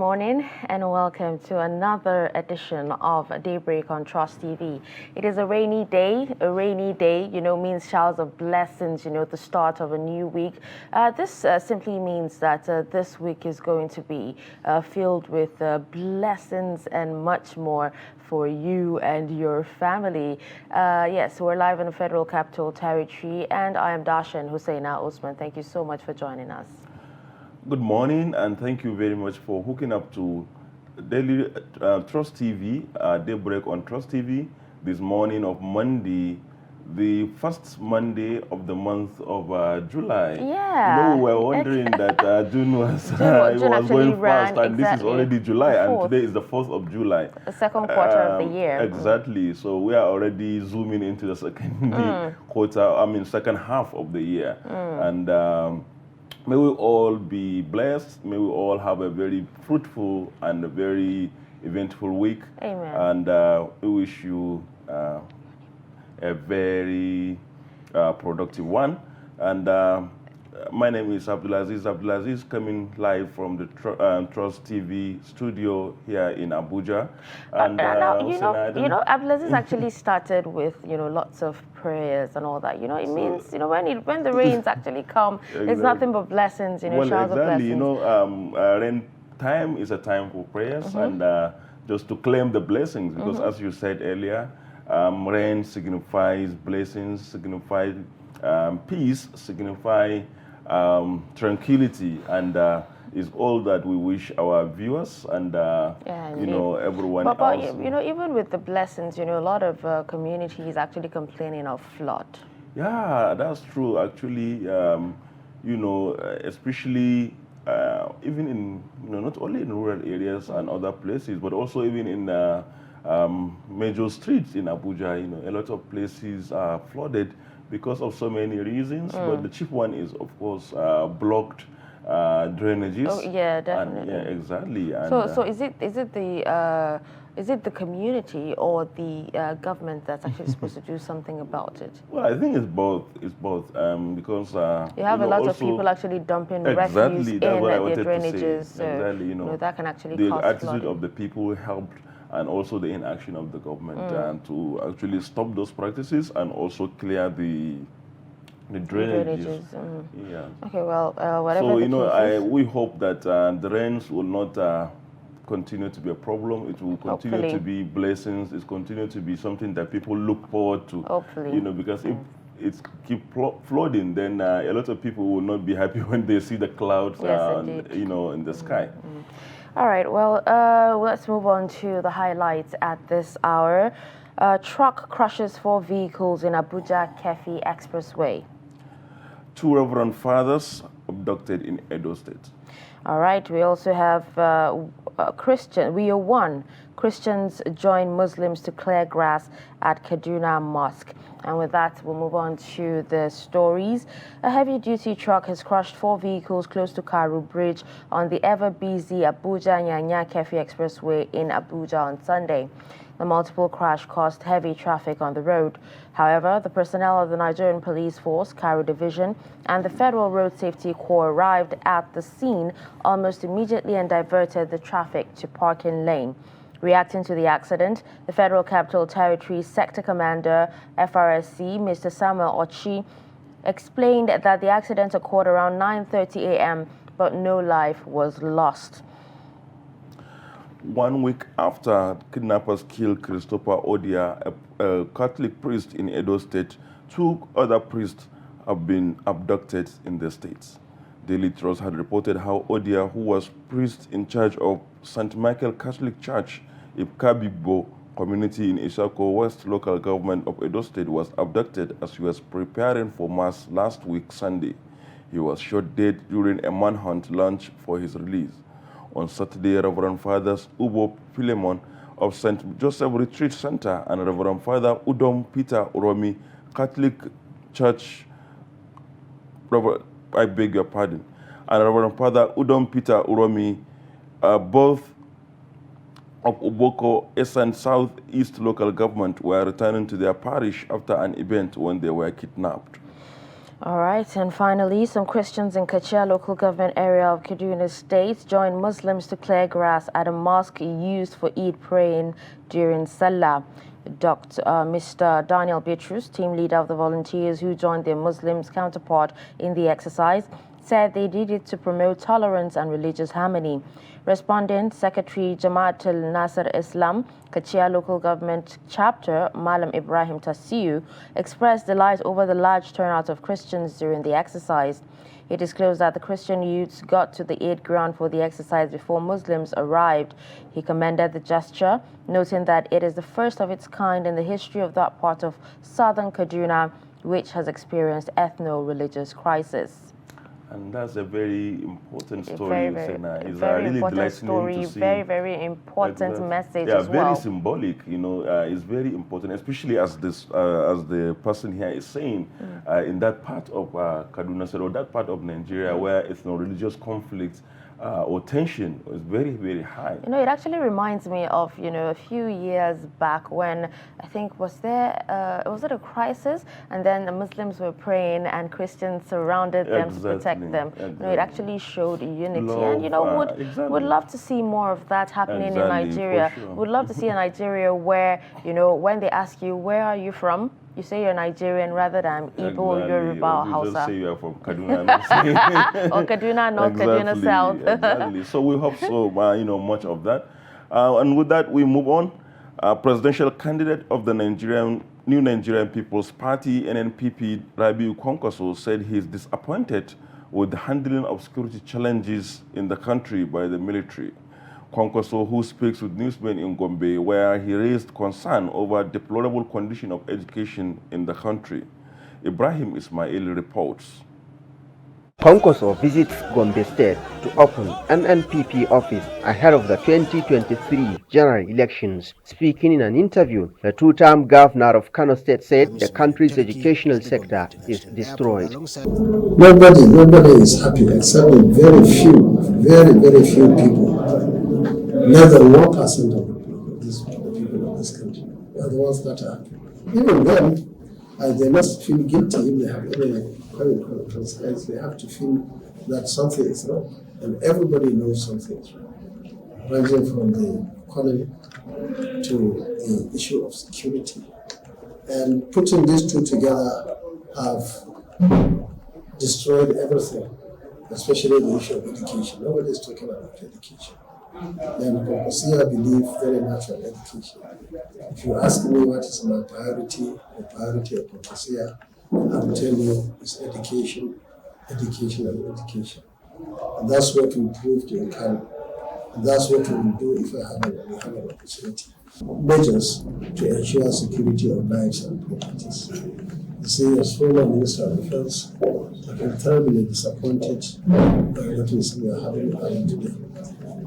morning and welcome to another edition of Daybreak on Trust TV. It is a rainy day, means showers of blessings, the start of a new week. This simply means that this week is going to be filled with blessings and much more for you and your family. Yes, we're live in the Federal Capital Territory, and I am Dashan Husseina Osman. Thank you so much for joining us. Good morning, and thank you very much for hooking up to Daily Trust TV, Daybreak on Trust TV, this morning of Monday, the first Monday of the month of July. Yeah. We were wondering that June was, June going fast, and exactly. this is already July, and today is the 4th of July. The second quarter of the year. Exactly. So we are already zooming into the second second half of the year. And may we all be blessed. May we all have a very fruitful and a very eventful week. Amen. And we wish you a very productive one. And my name is Abdulaziz, coming live from the Trust TV studio here in Abuja. And now, Abdulaziz actually started with, lots of prayers and all that. It means, when the rains actually come, exactly. It's nothing but blessings, showers of blessings. Rain time is a time for prayers and just to claim the blessings, because as you said earlier, rain signifies blessings, signifies peace, signifies tranquility, and is all that we wish our viewers and everyone else. But even with the blessings, a lot of communities actually complaining of flood. Yeah, that's true. Actually, especially even in not only in rural areas and other places, but also even in major streets in Abuja. A lot of places are flooded because of so many reasons, but the chief one is, of course, blocked drainages. Oh yeah, definitely. And, yeah, exactly. And, so is it the community or the government that's actually supposed to do something about it? Well, I think it's both. It's both because you have a lot of people actually dumping refuse in their drainages. So exactly. That can actually cause the attitude flooding. of the people helped, and also the inaction of the government to actually stop those practices and also clear the drainages. Yeah. Okay, well, whatever. So we hope that the rains will not continue to be a problem. It will continue to be blessings. It continue to be something that people look forward to. Hopefully. Because if it's keep flooding, then a lot of people will not be happy when they see the clouds, in the sky. All right, well, let's move on to the highlights at this hour. Truck crushes 4 vehicles in Abuja-Kefi Expressway. 2 Reverend Fathers abducted in Edo State. All right, we also have We Are One. Christians join Muslims to clear grass at Kaduna Mosque. And with that, we'll move on to the stories. A heavy-duty truck has crushed 4 vehicles close to Karu Bridge on the ever-busy Abuja-Nyanya-Kefi Expressway in Abuja on Sunday. The multiple crash caused heavy traffic on the road. However, the personnel of the Nigerian Police Force, Karu Division, and the Federal Road Safety Corps arrived at the scene almost immediately and diverted the traffic to parking lane. Reacting to the accident, the Federal Capital Territory Sector Commander, FRSC, Mr. Samuel Ochi, explained that the accident occurred around 9:30 a.m., but no life was lost. 1 week after kidnappers killed Christopher Odia, a Catholic priest in Edo State, 2 other priests have been abducted in the states. Daily Trust had reported how Odia, who was priest in charge of St. Michael Catholic Church, Ibkabigbo community in Isako West local government of Edo State, was abducted as he was preparing for Mass last week, Sunday. He was shot dead during a manhunt launch for his release. On Saturday, Reverend Fathers Ubo Philemon of St. Joseph Retreat Center and Reverend Father Udom Peter Uromi, Catholic Church, I beg your pardon, and Reverend Father Udom Peter Uromi, both of Uboko Esan Southeast local government, were returning to their parish after an event when they were kidnapped. All right, and finally, some Christians in Kachia local government area of Kaduna State joined Muslims to clear grass at a mosque used for Eid praying during Salah. Mr. Daniel Bitrus, team leader of the volunteers who joined their Muslims counterpart in the exercise, said they did it to promote tolerance and religious harmony. Respondent Secretary Jamaatul Nasser Islam, Kachia Local Government Chapter, Malam Ibrahim Tassiu, expressed delight over the large turnout of Christians during the exercise. He disclosed that the Christian youths got to the Eid ground for the exercise before Muslims arrived. He commended the gesture, noting that it is the first of its kind in the history of that part of southern Kaduna, which has experienced ethno-religious crisis. And that's a very important story, Very It's very really important story, to see. very important message yeah, as well. very symbolic, it's very important, especially as the person here is saying, in that part of Kaduna State or that part of Nigeria where ethno-religious conflict or tension is very, very high. It actually reminds me of, a few years back when I think was it a crisis, and then the Muslims were praying and Christians surrounded them to protect them. It actually showed unity, love, and would love to see more of that happening in Nigeria. Sure. Would love to see a Nigeria where, when they ask you, where are you from? You say you're Nigerian rather than Igbo, Yoruba, or Hausa. Just say you are from Kaduna. Or Kaduna North, Kaduna South. Exactly. So we hope so, much of that. And with that, we move on. Presidential candidate of the New Nigerian People's Party, NNPP, Rabiu Kwankwaso, said he is disappointed with the handling of security challenges in the country by the military. Kwankwaso, who speaks with newsmen in Gombe, where he raised concern over deplorable condition of education in the country. Ibrahim Ismail reports. Kwankwaso visits Gombe State to open an NNPP office ahead of the 2023 general elections. Speaking in an interview, the two-term governor of Kano State said the country's educational sector is destroyed. Nobody is happy except very few people. Less than 1% of the people of this country are the ones that are happy. Even then, they must feel guilty if they have any concerns. They have to feel that something is wrong. And everybody knows something is wrong. Ranging from the economy to the issue of security. And putting these two together have destroyed everything, especially the issue of education. Nobody is talking about education. Then Kwankwaso believe very much on education. If you ask me what is my priority, the priority of Kwankwaso, I will tell you is education, education, and education. And that's what we proved in Kano. And that's what we will do if we have an opportunity. Measures to ensure security of lives and properties. You see, as former Minister of Defense, I've been terribly disappointed by what we are having today.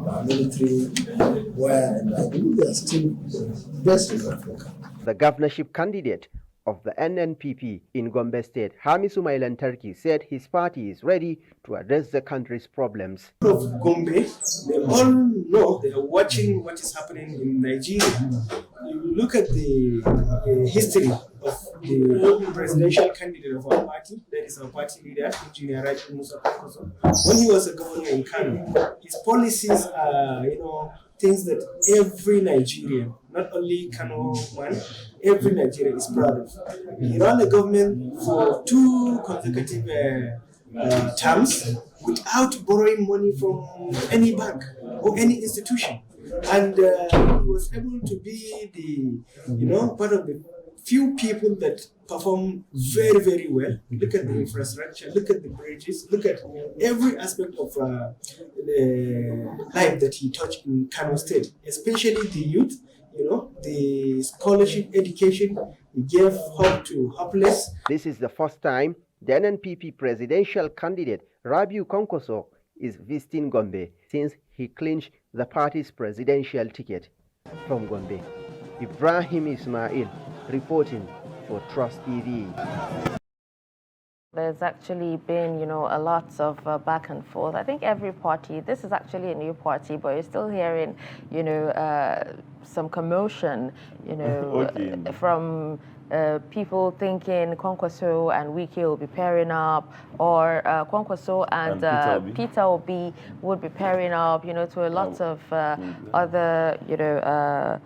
Our military, and I believe they are still the best in Africa. The governorship candidate of the NNPP in Gombe State, Hamisu Mailantarki, said his party is ready to address the country's problems. Of Gombe, they all know, they are watching what is happening in Nigeria. You look at the history of the presidential candidate of our party, that is our party leader, Engineer Raji Musa Kwankwaso. When he was a governor in Kano, his policies are, things that every Nigerian, not only Kano man, every Nigerian is proud of. He ran the government for 2 consecutive terms without borrowing money from any bank or any institution. And he was able to be the, part of the few people that perform very, very well. Look at the infrastructure, look at the bridges, look at every aspect of the life that he touched in Kano State, especially the youth, the scholarship education. He gave hope to hopeless. This is the first time the NNPP presidential candidate Rabiu Kwankwaso is visiting Gombe since he clinched the party's presidential ticket. From Gombe, Ibrahim Ismail reporting for Trust TV. There's actually been, a lot of back and forth. I think every party, this is actually a new party, but you're still hearing, some commotion, Okay. from people thinking Kwankwaso and Wiki will be pairing up, or Kwankwaso and Peter Obi would be pairing up, to a lot of other,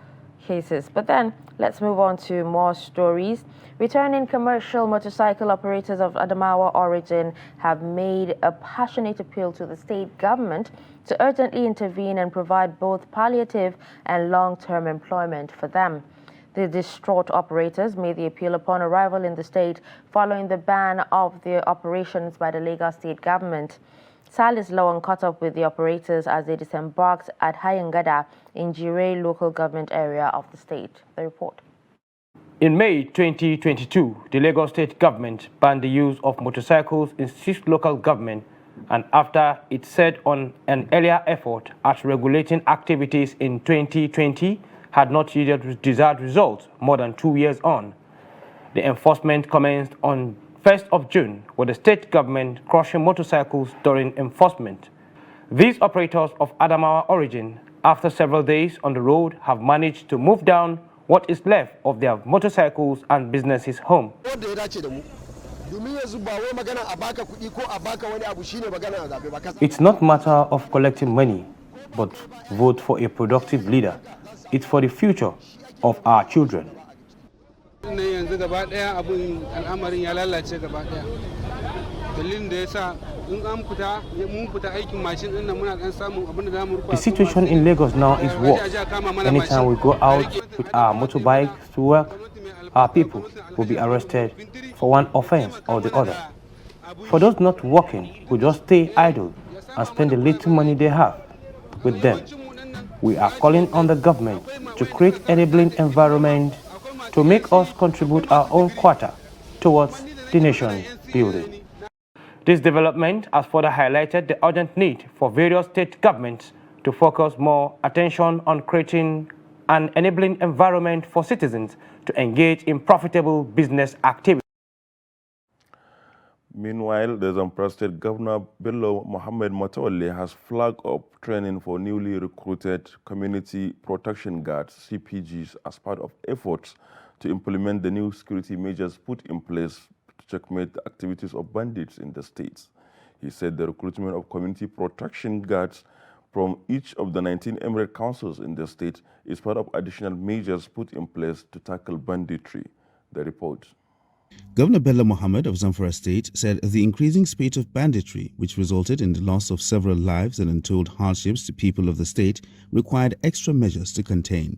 cases. But then let's move on to more stories. Returning commercial motorcycle operators of Adamawa origin have made a passionate appeal to the state government to urgently intervene and provide both palliative and long-term employment for them. The distraught operators made the appeal upon arrival in the state following the ban of their operations by the Lagos state government. Salis Lawan caught up with the operators as they disembarked at Hayangada in Jire local government area of the state. The report. In May 2022, the Lagos state government banned the use of motorcycles in 6 local governments, and after it set on an earlier effort at regulating activities in 2020 had not yielded desired results more than 2 years on. The enforcement commenced on 1st of June, with the state government crushing motorcycles during enforcement. These operators of Adamawa origin, after several days on the road, have managed to move down what is left of their motorcycles and businesses home. It's not matter of collecting money, but vote for a productive leader. It's for the future of our children. The situation in Lagos now is worse. Anytime we go out with our motorbikes to work, our people will be arrested for one offense or the other. For those not working, who just stay idle and spend the little money they have with them, we are calling on the government to create enabling environment to make us contribute our own quota towards the nation building. This development has further highlighted the urgent need for various state governments to focus more attention on creating an enabling environment for citizens to engage in profitable business activities. Meanwhile, the Zamfara State Governor Bello Mohammed Matawale has flagged up training for newly recruited community protection guards, CPGs, as part of efforts to implement the new security measures put in place to checkmate the activities of bandits in the states. He said the recruitment of community protection guards from each of the 19 emirate councils in the state is part of additional measures put in place to tackle banditry. The report. Governor Bello Mohammed of Zamfara State said the increasing spate of banditry, which resulted in the loss of several lives and untold hardships to people of the state, required extra measures to contain.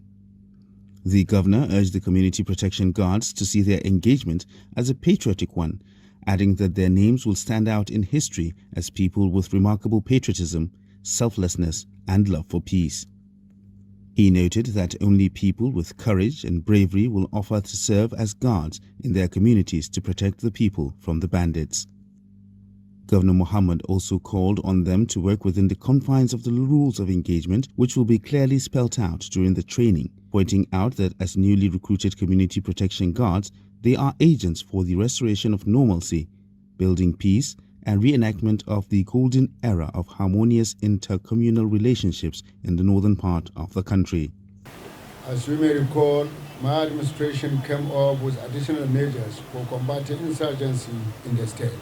The governor urged the community protection guards to see their engagement as a patriotic one, adding that their names will stand out in history as people with remarkable patriotism, selflessness, and love for peace. He noted that only people with courage and bravery will offer to serve as guards in their communities to protect the people from the bandits. Governor Mohammed also called on them to work within the confines of the rules of engagement, which will be clearly spelt out during the training, pointing out that as newly recruited community protection guards, they are agents for the restoration of normalcy, building peace, and reenactment of the golden era of harmonious intercommunal relationships in the northern part of the country. As you may recall, my administration came up with additional measures for combating insurgency in the state,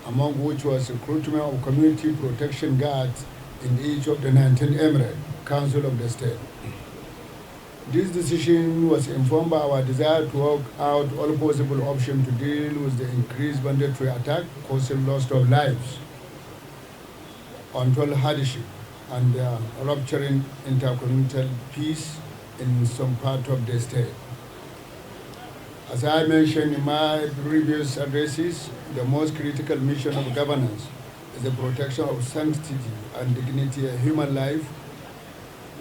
among which was recruitment of community protection guards in each of the 19 emirate council of the state. This decision was informed by our desire to work out all possible options to deal with the increased banditry attack, causing loss of lives, untold hardship, and rupturing intercommunal peace in some part of the state. As I mentioned in my previous addresses, the most critical mission of governance is the protection of sanctity and dignity of human life.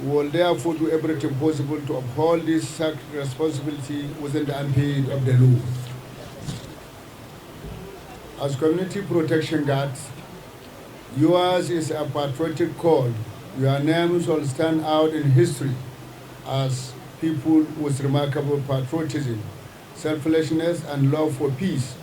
We will therefore do everything possible to uphold this sacred responsibility within the ambit of the law. As community protection guards, yours is a patriotic call. Your names will stand out in history as people with remarkable patriotism, selflessness, and love for peace,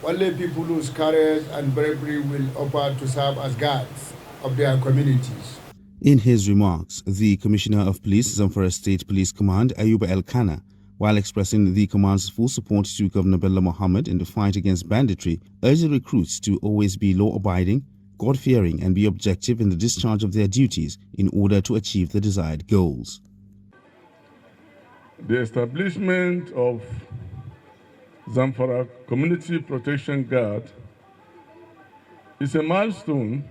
only people whose courage and bravery will offer to serve as guards of their communities. In his remarks, the Commissioner of Police, Zamfara State Police Command, Ayuba El-Kana, while expressing the command's full support to Governor Bello Mohammed in the fight against banditry, urged the recruits to always be law-abiding, God-fearing, and be objective in the discharge of their duties in order to achieve the desired goals. The establishment of Zamfara Community Protection Guard is a milestone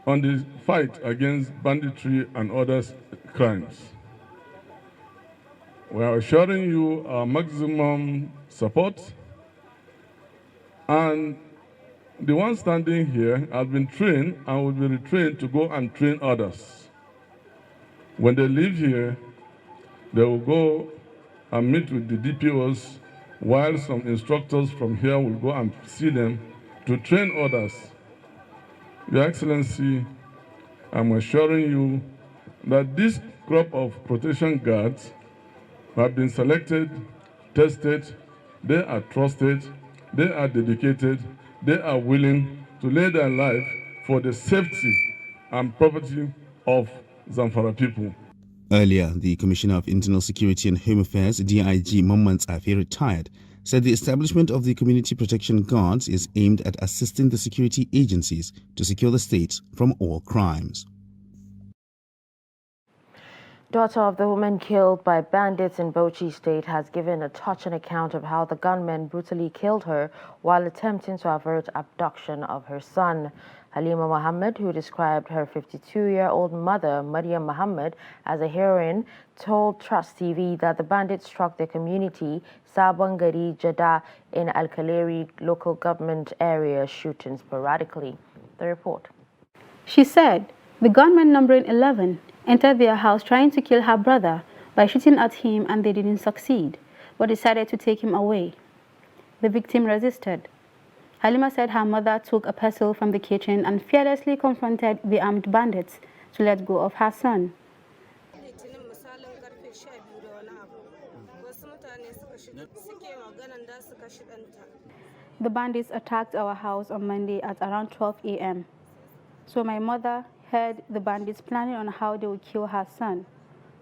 on the fight against banditry and other crimes. We are assuring you our maximum support, and the one standing here has been trained and will be retrained to go and train others. When they leave here, they will go and meet with the DPOs, while some instructors from here will go and see them to train others. Your Excellency, I'm assuring you that this crop of protection guards have been selected, tested, they are trusted, they are dedicated, they are willing to lay their life for the safety and property of Zamfara people. Earlier, the Commissioner of Internal Security and Home Affairs, DIG Mamman Afi, retired, said the establishment of the Community Protection Guards is aimed at assisting the security agencies to secure the state from all crimes. Daughter of the woman killed by bandits in Bauchi State has given a touching account of how the gunmen brutally killed her while attempting to avert abduction of her son. Halima Mohammed, who described her 52-year-old mother, Mariam Mohammed, as a heroine, told Trust TV that the bandits struck their community, Sabangari Jada, in Al-Kaleri local government area, shooting sporadically. The report. She said the gunmen numbering 11 entered their house trying to kill her brother by shooting at him, and they didn't succeed, but decided to take him away. The victim resisted. Halima said her mother took a pestle from the kitchen and fearlessly confronted the armed bandits to let go of her son. The bandits attacked our house on Monday at around 12 a.m. So my mother heard the bandits planning on how they would kill her son.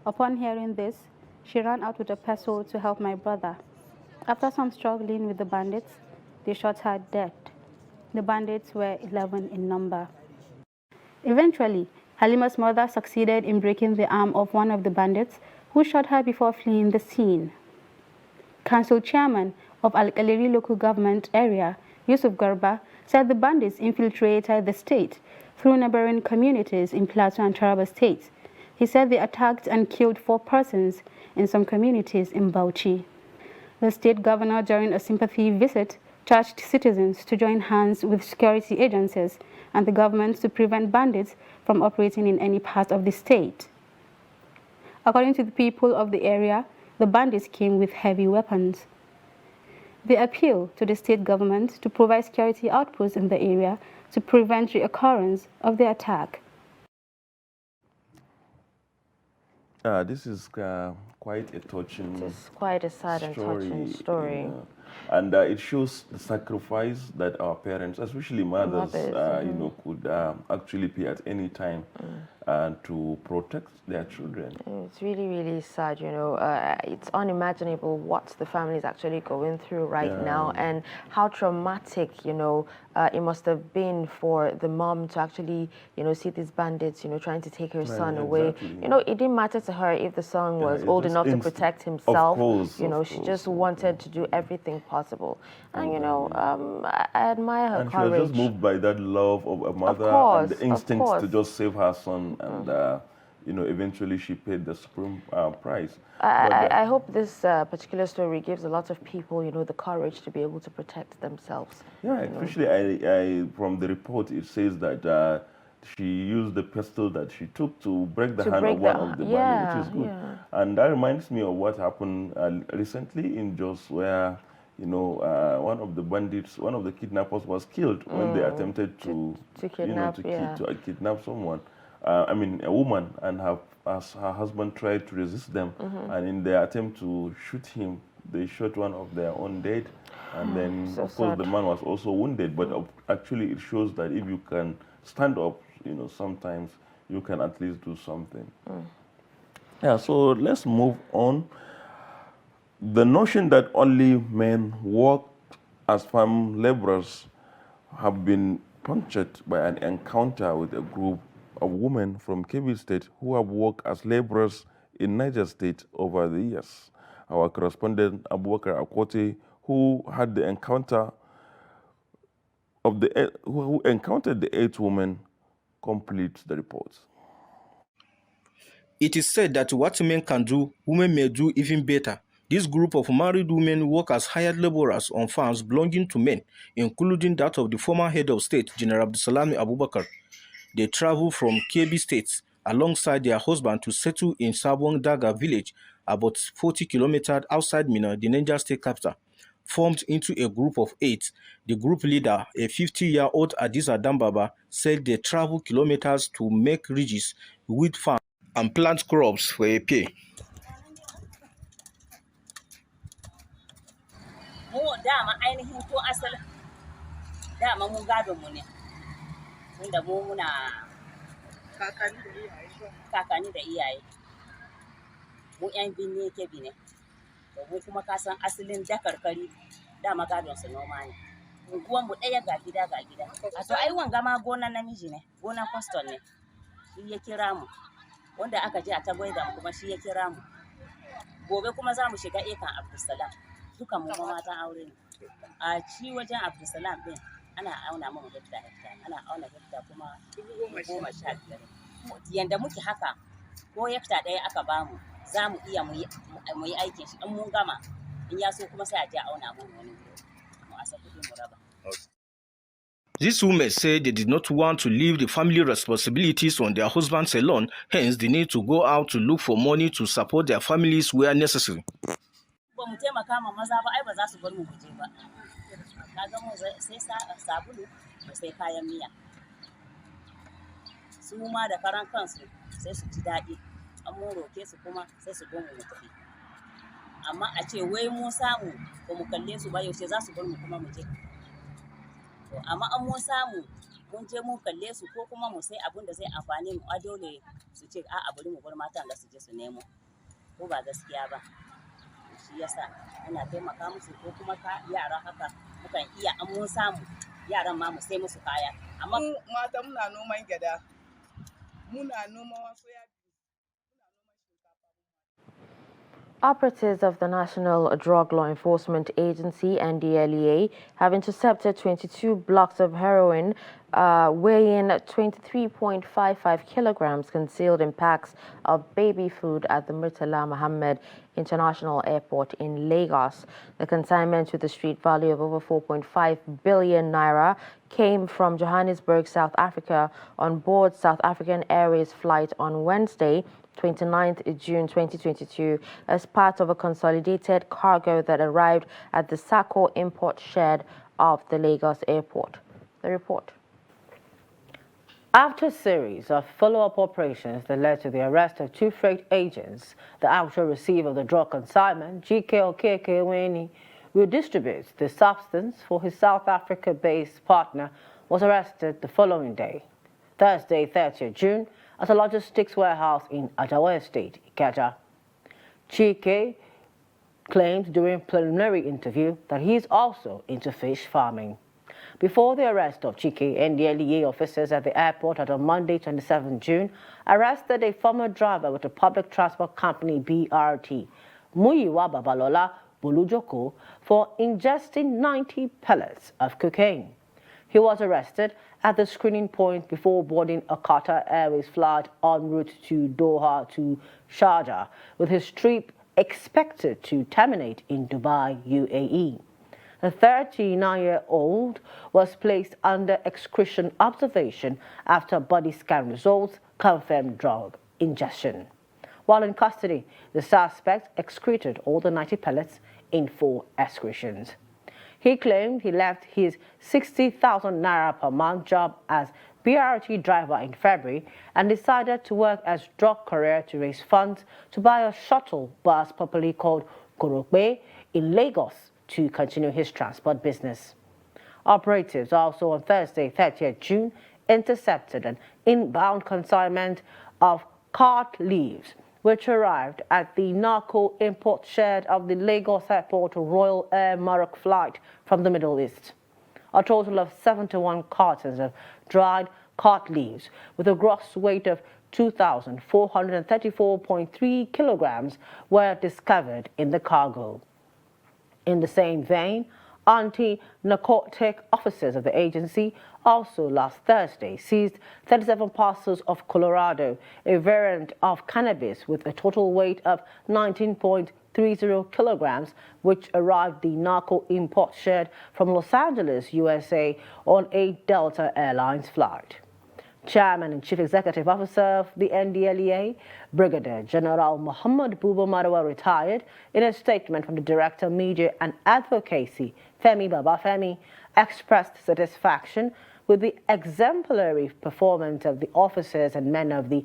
Upon hearing this, she ran out with a pestle to help my brother. After some struggling with the bandits, they shot her dead. The bandits were 11 in number. Eventually, Halima's mother succeeded in breaking the arm of one of the bandits, who shot her before fleeing the scene. Council chairman of Al-Kaleri local government area, Yusuf Garba, said the bandits infiltrated the state through neighboring communities in Plateau and Taraba states. He said they attacked and killed 4 persons in some communities in Bauchi. The state governor, during a sympathy visit, charged citizens to join hands with security agencies and the government to prevent bandits from operating in any part of the state. According to the people of the area, the bandits came with heavy weapons. They appeal to the state government to provide security outposts in the area to prevent the occurrence of the attack. This is quite a touching It's quite a sad and touching story. Yeah. And it shows the sacrifice that our parents, especially mothers, could actually pay at any time to protect their children. It's really, really sad, it's unimaginable what the family is actually going through right now, and how traumatic, it must have been for the mom to actually, see these bandits, trying to take her son away. Exactly. It didn't matter to her if the son was old enough to protect himself. She just wanted to do everything possible. And, I admire her courage. And she was just moved by that love of a mother and the instinct to just save her son. And, eventually she paid the supreme price. I hope this particular story gives a lot of people, the courage to be able to protect themselves. Yeah, especially from the report, it says that she used the pistol that she took to break the hand of one of the bandits, which is good. Yeah. And that reminds me of what happened recently in Jos, where one of the bandits, one of the kidnappers was killed when they attempted to kidnap someone. A woman, and her husband tried to resist them, and in their attempt to shoot him, they shot one of their own dead, and then So of course sad. the man was also wounded. But actually, it shows that if you can stand up, sometimes you can at least do something. Yeah. So let's move on. The notion that only men work as farm laborers have been punctured by an encounter with a group of women from Kebbi State who have worked as laborers in Niger State over the years. Our correspondent Abubakar Akwate, who had the encounter who encountered the 8 women, completes the report. It is said that what men can do, women may do even better. This group of married women work as hired laborers on farms belonging to men, including that of the former head of state, General Abdulsalami Abubakar. They travel from Kebbi State alongside their husband to settle in Sabon Daga village, about 40 kilometers outside Minna, the Niger State capital. Formed into a group of 8, the group leader, a 50-year-old Adiza Dambaba, said they travel kilometers to make ridges, wheat farms, and plant crops for a pay. Mu dama ainihin ko asali dama mun gado mu ne tunda mu muna kakanni da iyaye mu yan binne Kebbi ne to mu kuma ka san asalin dakarkari dama gadon su noma ne unguwan mu ɗaya ga gida a to ai wanga ma gonan namiji ne gonan pastor ne shi ya kira mu wanda aka je a tagwaida mu kuma shi ya kira mu gobe kuma za mu shiga ekan Abdulsalam duka mu matan aure ne a ci wajen Abdulsalam din ana auna mu hekta ana auna hekta kuma 15 yanda muke haka ko hekta ɗaya aka bamu za mu iya mu yi aikin shi in mun gama in ya so kuma sai a je auna mu wani mu asa kudin mu raba. These women said they did not want to leave the family responsibilities on their husbands alone, hence the need to go out to look for money to support their families where necessary. Ba mu taimaka ma maza ba ai ba za su bar mu guje ba. Kaga mu sai sabulu da sai kayan miya. Su ma da karan kansu sai su ji daɗi. An mu roke su kuma sai su bar mu tafi. Amma a ce wai mu samu ba mu kalle su ba yaushe za su bar mu kuma mu je. Amma an mun samu mun je mun kalle su ko kuma mu sai abin da zai amfani mu a dole su ce a bari mu bar matan da su je su nemo ko ba gaskiya ba shi yasa ina taimaka musu ko kuma yara haka mukan iya an mun samu yaran ma mu sai musu kaya amma mata muna noman gyada muna noman wasu ya. Operatives of the National Drug Law Enforcement Agency, NDLEA, have intercepted 22 blocks of heroin weighing 23.55 kilograms concealed in packs of baby food at the Murtala Mohammed International Airport in Lagos. The consignment, with a street value of over 4.5 billion naira, came from Johannesburg, South Africa, on board South African Airways flight on Wednesday, 29th June 2022, as part of a consolidated cargo that arrived at the Sako import shed of the Lagos airport. The report. After a series of follow-up operations that led to the arrest of 2 freight agents, the actual receiver of the drug consignment, GK Okeke Weni, who distributes the substance for his South Africa-based partner, was arrested the following day, Thursday, 30th June, at a logistics warehouse in Ajawa Estate, Ikeja. Chike claimed during preliminary interview that he is also into fish farming. Before the arrest of Chike, NDLEA officers at the airport on Monday, 27 June, arrested a former driver with the public transport company BRT, Muyiwa Babalola Bulujoko, for ingesting 90 pellets of cocaine. He was arrested at the screening point before boarding a Qatar Airways flight en route to Doha to Sharjah, with his trip expected to terminate in Dubai, UAE. The 39-year-old was placed under excretion observation after body scan results confirmed drug ingestion. While in custody, the suspect excreted all the 90 pellets in 4 excretions. He claimed he left his 60,000 naira per month job as BRT driver in February and decided to work as drug courier to raise funds to buy a shuttle bus popularly called Korokbe in Lagos to continue his transport business. Operatives also on Thursday, 30th June, intercepted an inbound consignment of cart leaves, which arrived at the narco import shed of the Lagos Airport Royal Air Maroc flight from the Middle East. A total of 71 cartons of dried cart leaves with a gross weight of 2,434.3 kilograms were discovered in the cargo. In the same vein, anti-narcotic officers of the agency also last Thursday seized 37 parcels of Colorado, a variant of cannabis with a total weight of 19.30 kilograms, which arrived the narco import shed from Los Angeles, USA on a Delta Airlines flight. Chairman and Chief Executive Officer of the NDLEA, Brigadier General Muhammad Buba Marwa, retired, in a statement from the Director Media and Advocacy, Femi Babafemi, expressed satisfaction with the exemplary performance of the officers and men of the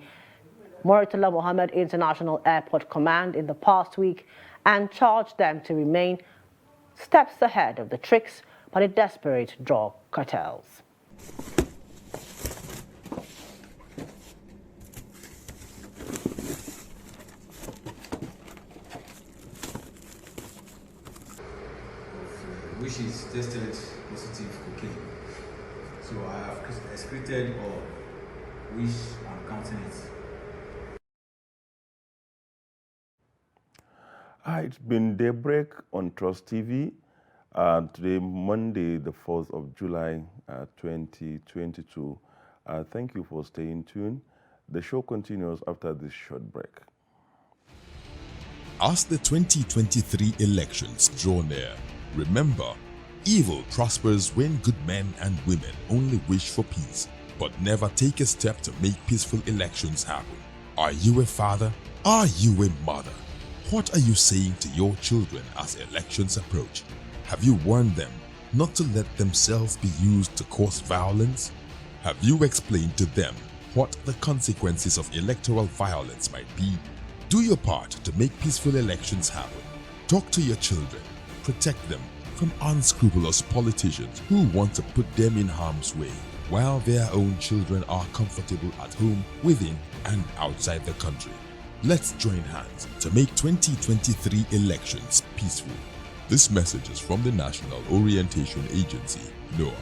Murtala Mohammed International Airport Command in the past week and charged them to remain steps ahead of the tricks by the desperate drug cartels. Which is tested positive cocaine. So I have excreted or which I'm counting it. It's been Daybreak on Trust TV. Today, Monday, the 4th of July, 2022. Thank you for staying tuned. The show continues after this short break. As the 2023 elections draw near, remember, evil prospers when good men and women only wish for peace, but never take a step to make peaceful elections happen. Are you a father? Are you a mother? What are you saying to your children as elections approach? Have you warned them not to let themselves be used to cause violence? Have you explained to them what the consequences of electoral violence might be? Do your part to make peaceful elections happen. Talk to your children. Protect them from unscrupulous politicians who want to put them in harm's way, while their own children are comfortable at home, within and outside the country. Let's join hands to make 2023 elections peaceful. This message is from the National Orientation Agency, NOAA.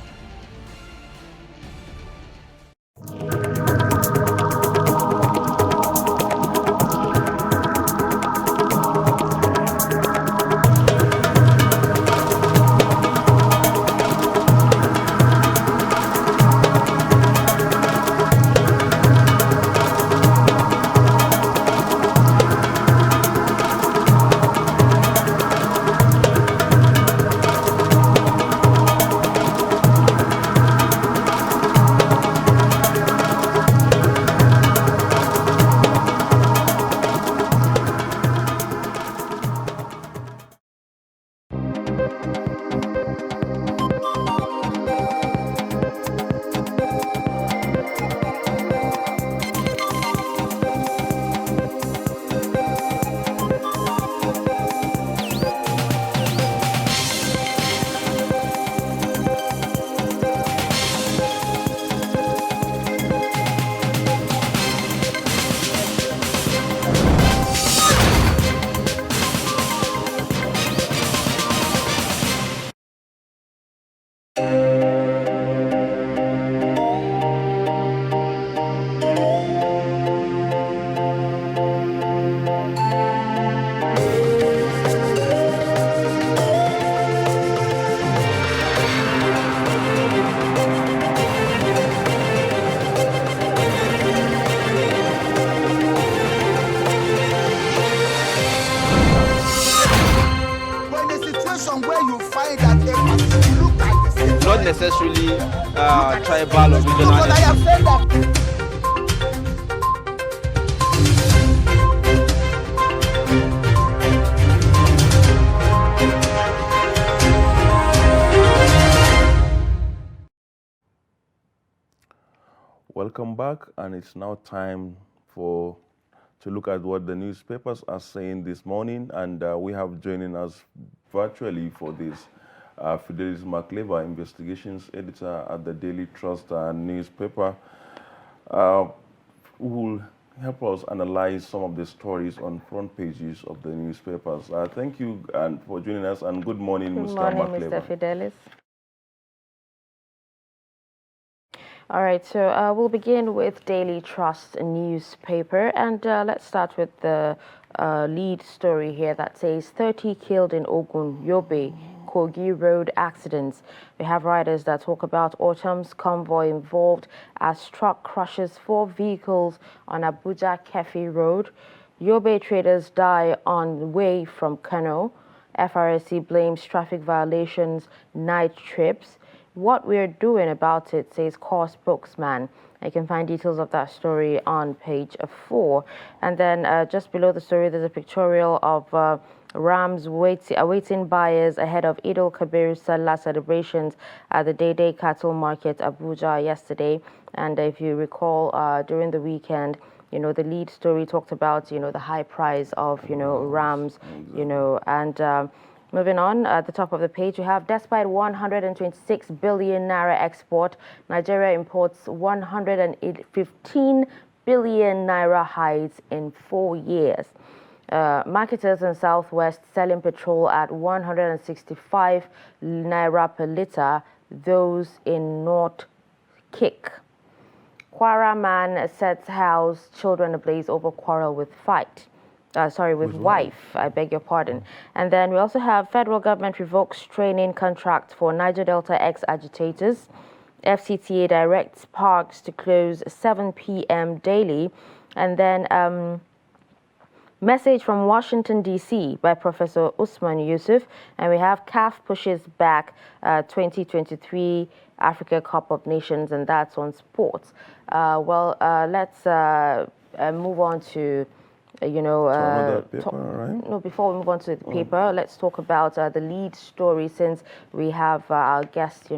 Not necessarily tribal or regional. Welcome back, and it's now time to look at what the newspapers are saying this morning, and we have joining us virtually for this. Fidelis McLever, investigations editor at the Daily Trust newspaper, who will help us analyze some of the stories on front pages of the newspapers. Thank you for joining us, and good morning, Good Mr. morning, McLever. Mr. Fidelis. All right, so we'll begin with Daily Trust newspaper, and let's start with the lead story here that says 30 killed in Ogun, Yobe, Kogi road accidents. We have riders that talk about autumn's convoy involved as truck crushes 4 vehicles on Abuja Kefi Road. Yobe traders die on way from Kano. FRSC blames traffic violations, night trips. What we're doing about it, says core spokesman. You can find details of that story on page 4. And then just below the story, there's a pictorial of rams awaiting buyers ahead of Eid al-Kabir Salah celebrations at the Day Cattle Market, Abuja, yesterday. And if you recall, during the weekend, the lead story talked about, the high price of, rams, and moving on, at the top of the page, you have, despite 126 billion naira export, Nigeria imports 115 billion naira hides in 4 years. Marketers in Southwest selling petrol at 165 naira per litre, those in North kick. Kwara man sets house children ablaze over quarrel with wife, I beg your pardon. And then we also have federal government revokes training contract for Niger Delta ex-agitators. FCTA directs parks to close 7 p.m. daily. And then message from Washington, D.C. by Professor Usman Yusuf. And we have CAF pushes back 2023 Africa Cup of Nations, and that's on sports. Let's move on to No, before we move on to the paper, let's talk about the lead story, since we have our guest,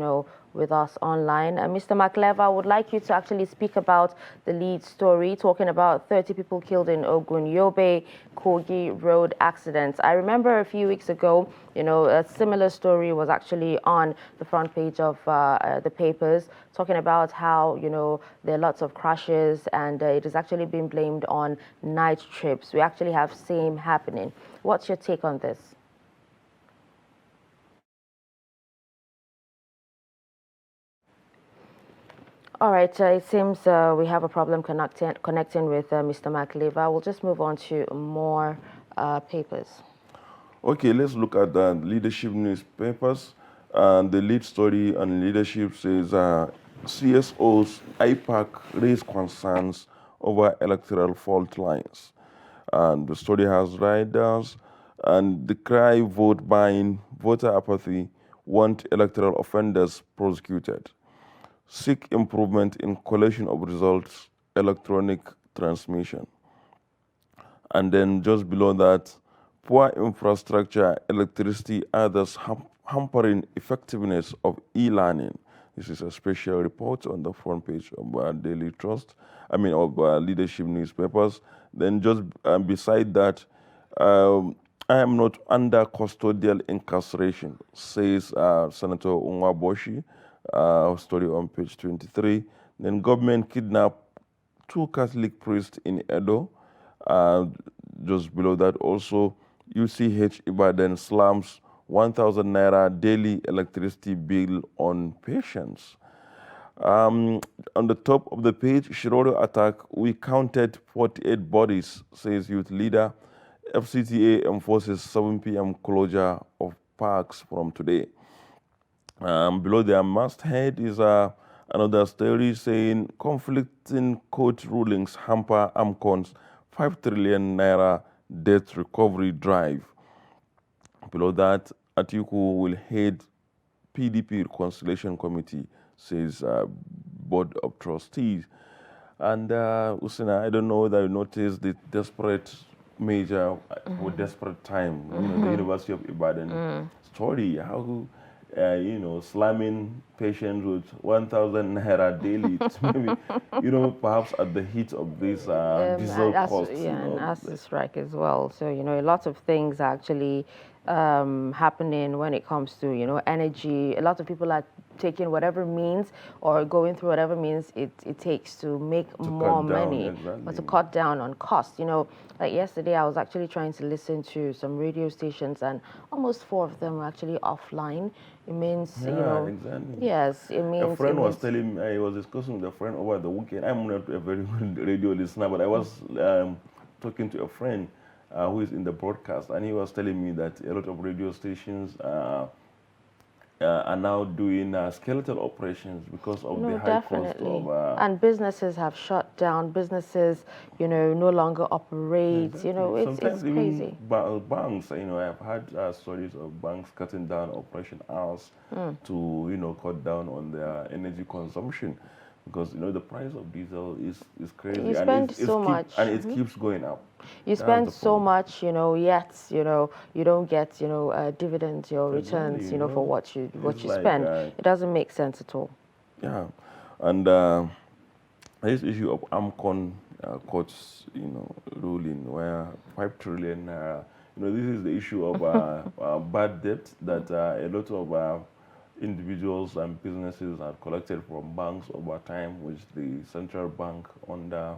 with us online. Mr. McLever, I would like you to actually speak about the lead story, talking about 30 people killed in Ogun, Yobe, Kogi road accidents. I remember a few weeks ago, a similar story was actually on the front page of the papers, talking about how, there are lots of crashes, and it has actually been blamed on night trips. We actually have same happening. What's your take on this? All right, it seems we have a problem connecting with Mr. McLever. We'll just move on to more papers. Okay, let's look at the leadership newspapers. And the lead story on leadership says CSOs IPAC raise concerns over electoral fault lines. And the story has riders, and the cry vote buying, voter apathy, want electoral offenders prosecuted. Seek improvement in collation of results, electronic transmission. And then just below that, poor infrastructure, electricity, others hampering effectiveness of e-learning. This is a special report on the front page of Daily Trust, of leadership newspapers. Then just beside that, I am not under custodial incarceration, says Senator Unwaboshi. Story on page 23. Then government kidnapped 2 Catholic priests in Edo. Just below that also, UCH Ibadan slams 1,000 naira daily electricity bill on patients. On the top of the page, Shiroro attack, we counted 48 bodies, says youth leader. FCTA enforces 7 p.m. closure of parks from today. Below their masthead is another story saying conflicting court rulings hamper AMCON's 5 trillion naira debt recovery drive. Below that, Atiku will head PDP reconciliation committee, says board of trustees. And Usina, I don't know whether you noticed the desperate major or desperate time, the University of Ibadan story, how slamming patients with 1,000 naira daily. Maybe, perhaps at the heat of this diesel costs. And acid strike as well. So, a lot of things are actually happening when it comes to, energy. A lot of people are taking whatever means or going through whatever means it takes to make more money, or to cut down on costs. Like yesterday, I was actually trying to listen to some radio stations, and almost 4 of them were actually offline. It means, exactly. Yes, it means. A friend was telling me, I was discussing with a friend over the weekend. I'm not a very good radio listener, but I was talking to a friend who is in the broadcast, and he was telling me that a lot of radio stations are now doing skeletal operations because of the high cost of... and businesses have shut down. Businesses, no longer operate. Exactly. Sometimes it's crazy. Even banks, I've had stories of banks cutting down operation hours to, cut down on their energy consumption, because, the price of diesel is crazy. You spend so much. And it keeps going up. You spend so much, yet, you don't get, dividends or returns, for what you spend. It doesn't make sense at all. Yeah. And this issue of AMCON courts, ruling where 5 trillion, this is the issue of bad debt that a lot of individuals and businesses have collected from banks over time, which the central bank under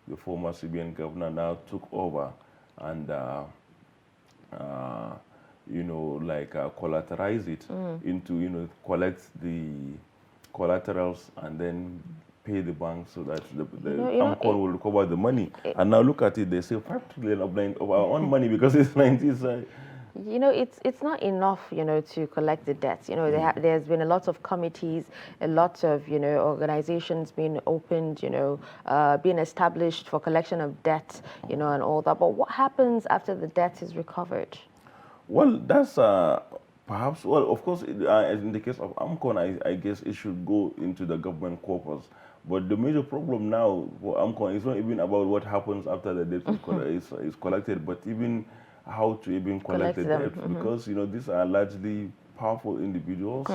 the former CBN governor now took over and, collateralize it into, collect the collaterals and then pay the bank so that the AMCON will recover the money. And now look at it, they say 5 trillion of our own money because it's 90s. It's not enough, to collect the debts. There's been a lot of committees, a lot of, organizations being opened, being established for collection of debt, and all that. But what happens after the debt is recovered? Well, that's perhaps, of course, in the case of AMCON, I guess it should go into the government corpus. But the major problem now for AMCON is not even about what happens after the debt is collected, but even how to even collect the debt, because these are largely powerful individuals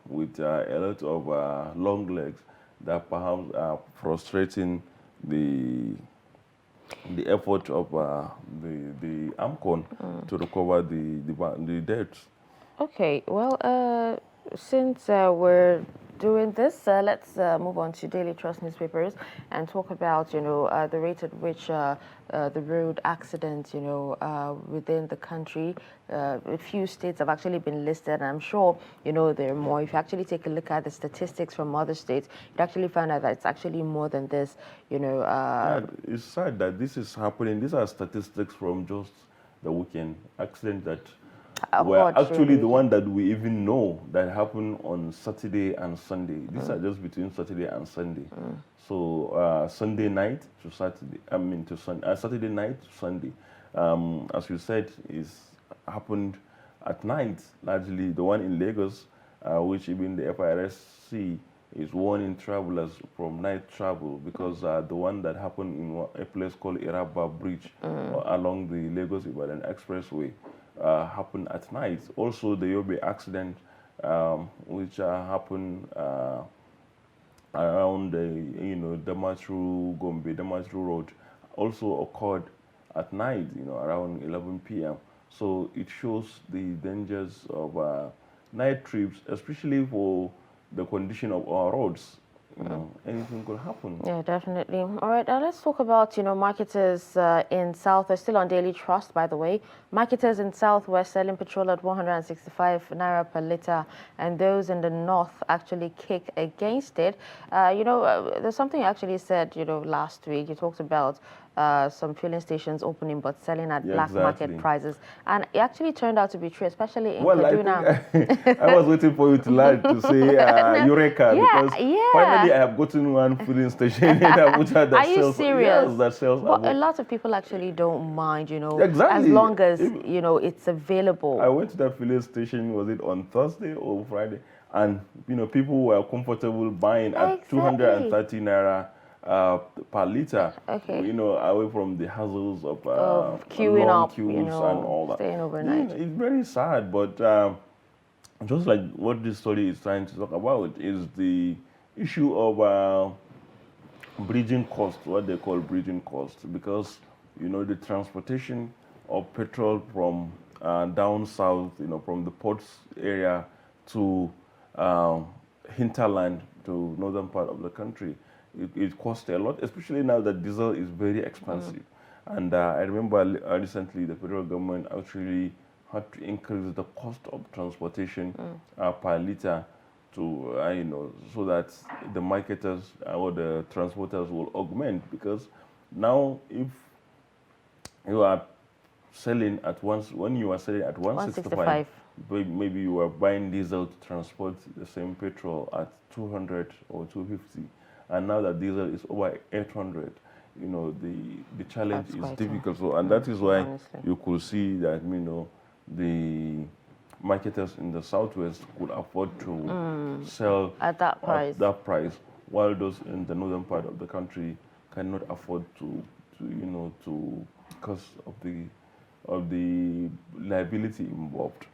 with a lot of long legs that perhaps are frustrating the effort of the AMCON to recover the debts. Okay, well, since we're doing this, let's move on to Daily Trust newspapers and talk about, the rate at which the road accidents, within the country. A few states have actually been listed, and I'm sure, there are more. If you actually take a look at the statistics from other states, you'd actually find out that it's actually more than this, Yeah, it's sad that this is happening. These are statistics from just the weekend accident that were actually the one that we even know that happened on Saturday and Sunday. These are just between Saturday and Sunday. So Sunday night to Saturday, Saturday night to Sunday. As you said, is happened at night, largely. The one in Lagos, which even the FIRSC is warning travelers from night travel, because the one that happened in a place called Iraba Bridge along the Lagos-Ibadan Expressway happened at night. Also, the Yobe accident, which happened around the Damatru Road, also occurred at night, around 11 p.m. So it shows the dangers of night trips, especially for the condition of our roads. Anything could happen. Yeah, definitely. All right, let's talk about, marketers in South. We're still on Daily Trust, by the way. Marketers in South were selling petrol at 165 naira per litre, and those in the North actually kick against it. There's something you actually said, last week. You talked about some filling stations opening but selling at black market prices, and it actually turned out to be true, especially in Kaduna. I was waiting for you to say Eureka, because finally I have gotten one filling station in Abuja that sells. Serious? Yes, that sells. Well, a lot of people actually don't mind, Exactly. as long as it's available. I went to that filling station, was it on Thursday or Friday, and people were comfortable buying at 230 naira per liter, away from the hassles of queuing long up, queues and all that. Staying overnight. It's very sad, but just like what this story is trying to talk about is the issue of bridging cost, what they call bridging cost, because the transportation of petrol from down south, from the ports area to hinterland to northern part of the country. It costs a lot, especially now that diesel is very expensive. And I remember recently the federal government actually had to increase the cost of transportation per liter to, so that the marketers or the transporters will augment, because now if you are selling at once, when you are selling at 165, maybe you are buying diesel to transport the same petrol at 200 or 250, and now that diesel is over 800, the challenge is difficult. So, and that is why you could see that the marketers in the southwest could afford to sell at that price, while those in the northern part of the country cannot afford to because of the liability involved.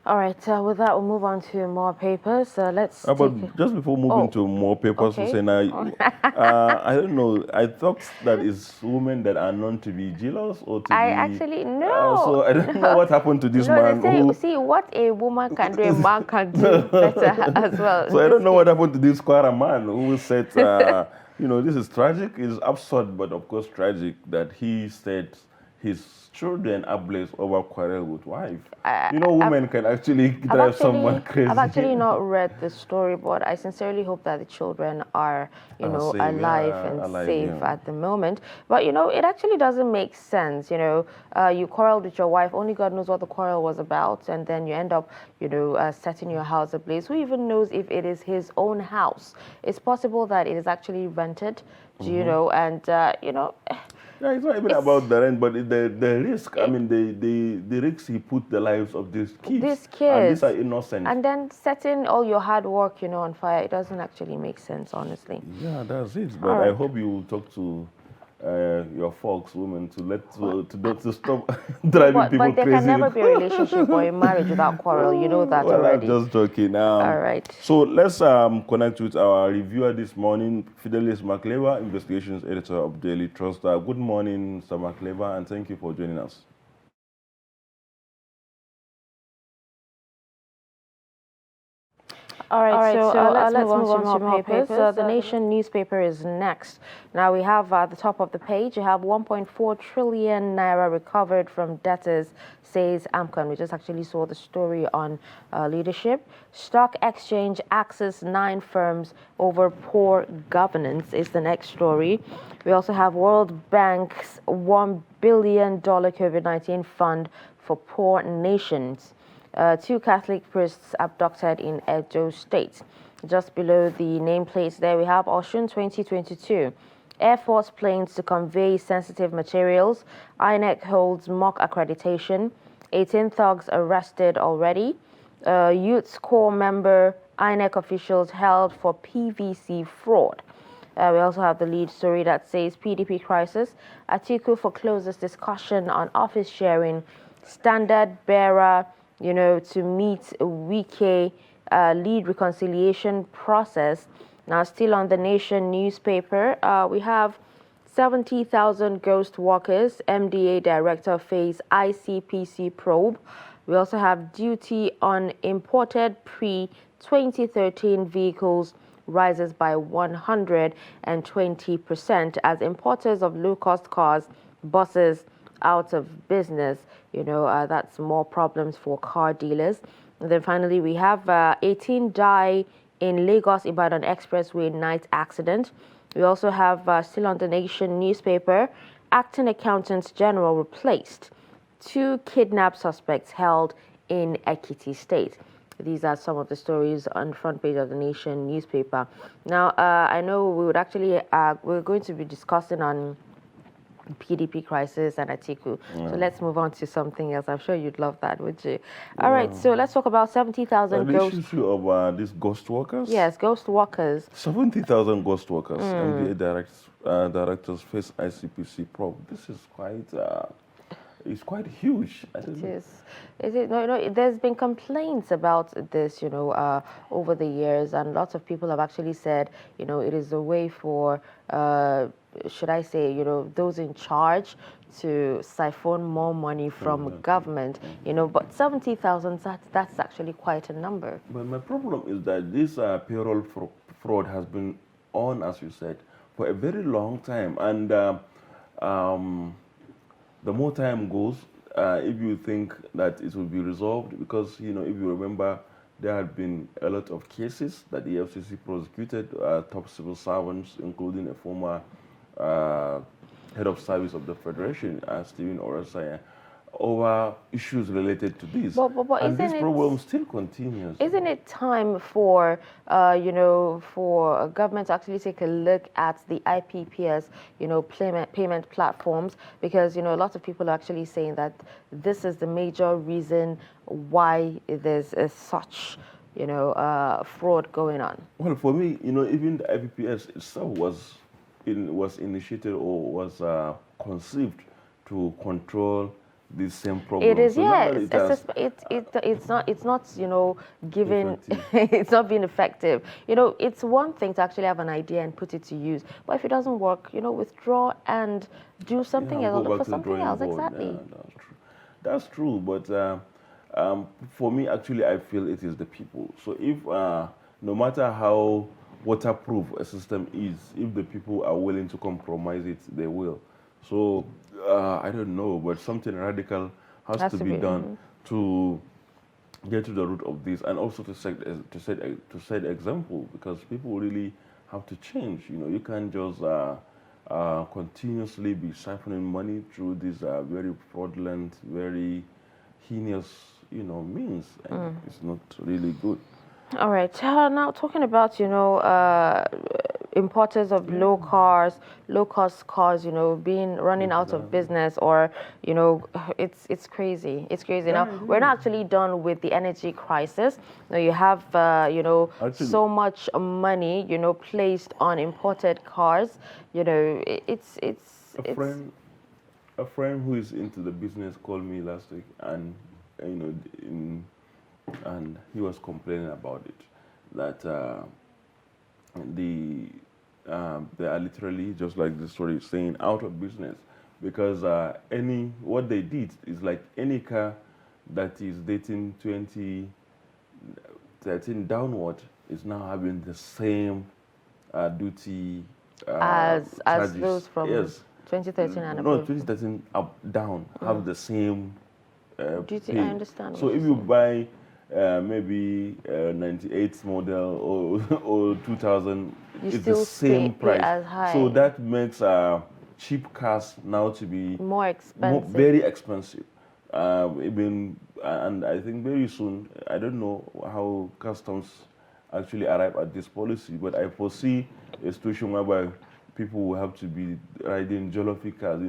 All right, with that, we'll move on to more papers. Let's but just before moving to more papers, Hussein, I don't know, I thought that it's women that are known to be jealous or to actually, no. So I don't know what happened to this man. See, what a woman can do, a man can do better as well. So I don't know what happened to this Kwara man who said, this is tragic, it's absurd, but of course tragic, that he said his children are blessed over quarrel with wife. Women can actually drive someone crazy. I've actually not read the story, but I sincerely hope that the children are, alive and safe at the moment. But, it actually doesn't make sense. You quarreled with your wife, only God knows what the quarrel was about, and then you end up, setting your house ablaze. Who even knows if it is his own house? It's possible that it is actually rented, Yeah, it's not even about the rent, but the risk. I mean, the risks he put the lives of these kids. And these are innocent. And then setting all your hard work, on fire, it doesn't actually make sense, honestly. Yeah, that's it. But I hope you will talk to your folks, women, to stop driving people crazy. But there can never be a relationship or a marriage without quarrel. You know that already. I'm just joking. All right. So let's connect with our reviewer this morning, Fidelis Makleva, Investigations Editor of Daily Trust. Good morning, Mr. Makleva, and thank you for joining us. All right, so let's move on to more papers. The Nation newspaper is next. Now we have at the top of the page, you have 1.4 trillion naira recovered from debtors, says AMCON. We just actually saw the story on leadership. Stock exchange axes 9 firms over poor governance is the next story. We also have World Bank's $1 billion COVID-19 fund for poor nations. 2 Catholic priests abducted in Edo State. Just below the nameplates there, we have Osun 2022. Air Force planes to convey sensitive materials. INEC holds mock accreditation. 18 thugs arrested already. Youth's Corps member, INEC officials held for PVC fraud. We also have the lead story that says PDP crisis. Atiku forecloses discussion on office sharing. Standard bearer to meet Wike lead reconciliation process. Now, still on the Nation newspaper, we have 70,000 ghost workers. MDA director face ICPC probe. We also have duty on imported pre-2013 vehicles rises by 120% as importers of low-cost cars, buses, out of business. That's more problems for car dealers. And then finally, we have 18 die in Lagos-Ibadan Expressway night accident. We also have, still on the Nation newspaper, acting accountants general replaced. 2 kidnapped suspects held in Ekiti State. These are some of the stories on the front page of the Nation newspaper. Now, I know we would actually, we're going to be discussing on PDP crisis and Atiku. So let's move on to something else. I'm sure you'd love that, would you? All right, so let's talk about 70,000 ghost... The issue of these ghost workers? Yes, ghost workers. 70,000 ghost workers. MBA directors face ICPC probe. This is quite... it's quite huge. It is. Is it? No, there's been complaints about this, over the years, and lots of people have actually said, it is a way for should I say, those in charge to siphon more money from government, but 70,000, that's actually quite a number. But my problem is that this payroll fraud has been on, as you said, for a very long time. And the more time goes, if you think that it will be resolved, because, if you remember, there had been a lot of cases that the FCC prosecuted top civil servants, including a former head of service of the Federation, Stephen Orasaya, over issues related to this. And this problem still continues. Isn't it time for, for government to actually take a look at the IPPS, payment platforms? Because, a lot of people are actually saying that this is the major reason why there's such, fraud going on. Well, for me, even the IPPS itself was initiated or was conceived to control this same problem. It is, so yes. It's not giving, it's not being effective. It's one thing to actually have an idea and put it to use, but if it doesn't work, withdraw and do something else, look for something else. Exactly. Yeah, that's true. But for me, actually, I feel it is the people. So if no matter how waterproof a system is, if the people are willing to compromise it, they will. So I don't know, but something radical has to be done to get to the root of this, and also to set example, because people really have to change. You can't just continuously be siphoning money through these very fraudulent, very heinous, means, and it's not really good. All right. Now talking about importers of low cost cars, running out of business, or it's crazy. It's crazy. Now we're not actually done with the energy crisis. Now you have actually, so much money placed on imported cars. A friend who is into the business called me last week, and and he was complaining about it, that they are literally, just like the story is saying, out of business, because what they did is like any car that is dating 2013 downward is now having the same duty as charges. those from 2013 and above. No, 2013 up down have the same duty. pay. I understand. So if you buy maybe 98 model or 2000, it's the same price. As high. So that makes cheap cars now to be more expensive, very expensive. And I think very soon, I don't know how customs actually arrive at this policy, but I foresee a situation whereby people will have to be riding jollofi cars,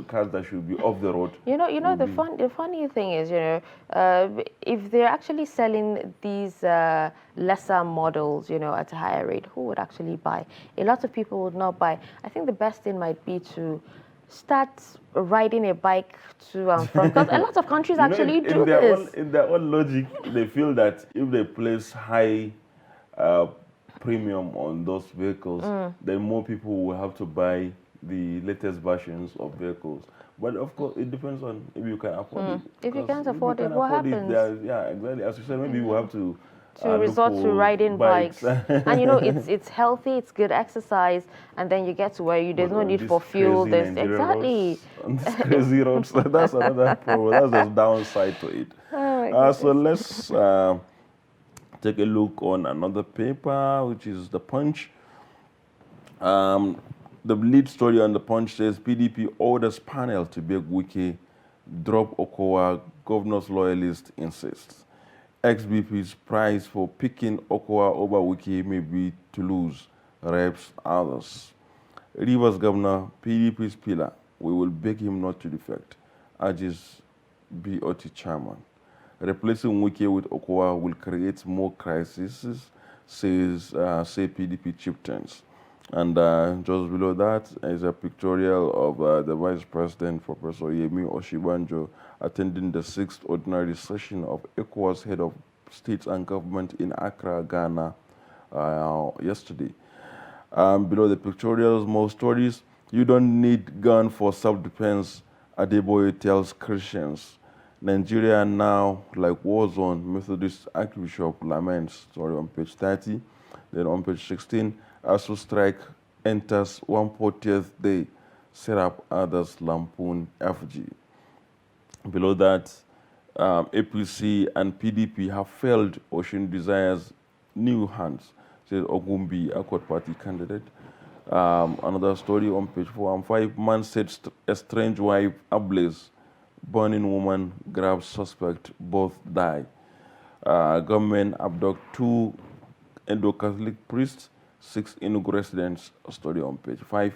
cars that should be off the road. The funny thing is, if they're actually selling these lesser models, at a higher rate, who would actually buy? A lot of people would not buy. I think the best thing might be to start riding a bike to and from, because a lot of countries actually do this. In their own logic, they feel that if they place high premium on those vehicles, then more people will have to buy the latest versions of vehicles. But of course, it depends on if you can afford it. If you can't afford it, what happens? Yeah, exactly. As you said, maybe you have to resort to riding bikes. And it's healthy, it's good exercise, and then you get to where there's no need for fuel. There's exactly on these crazy roads. That's another problem. That's the downside to it. So let's take a look on another paper, which is The Punch. The lead story on The Punch says PDP orders panel to beg Wike drop Okowa, governor's loyalist insists. Ex-BP's price for picking Okowa over Wike may be to lose, reps others. Rivers Governor, PDP's pillar, we will beg him not to defect, urges BOT chairman. Replacing Wike with Okowa will create more crises, say PDP chieftains. And just below that is a pictorial of the Vice President, Professor Yemi Oshibanjo, attending the 6th ordinary session of ECOWAS Head of State and Government in Accra, Ghana, yesterday. Below the pictorials, more stories. You don't need gun for self-defense, Adeboye tells Christians. Nigeria now like war zone, Methodist Archbishop laments, story on page 30. Then on page 16, ASU strike enters 140th day, set up others lampoon FG. Below that, APC and PDP have failed Ocean Desire's new hands, says Ogumbi, Accord Party candidate. Another story on page 4 and 5, man set estranged wife ablaze, burning woman grabs suspect, both die. Government abduct 2 Indo-Catholic priests, 6 Enugu residents, story on page 5.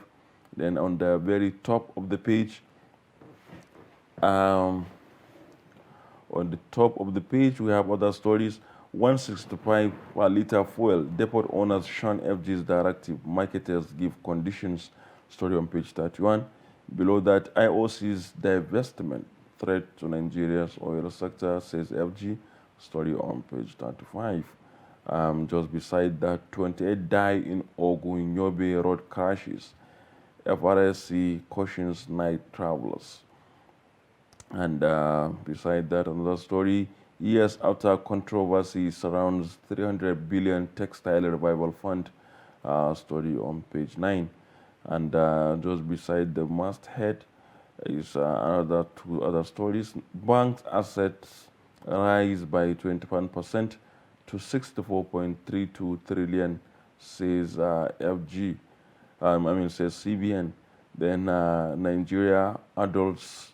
Then on the very top of the page, on the top of the page, we have other stories. 165 per liter fuel. Depot owners shun FG's directive. Marketers give conditions. Story on page 31. Below that, IOC's divestment threat to Nigeria's oil sector, says FG. Story on page 35. Just beside that, 28 die in Ogun Yobe road crashes. FRSC cautions night travelers. And beside that, another story, years after controversy surrounds 300 billion textile revival fund, story on page 9. And just beside the masthead is another 2 other stories. Bank assets rise by 21% to 64.32 trillion, says FG. Says CBN. Then Nigerian adults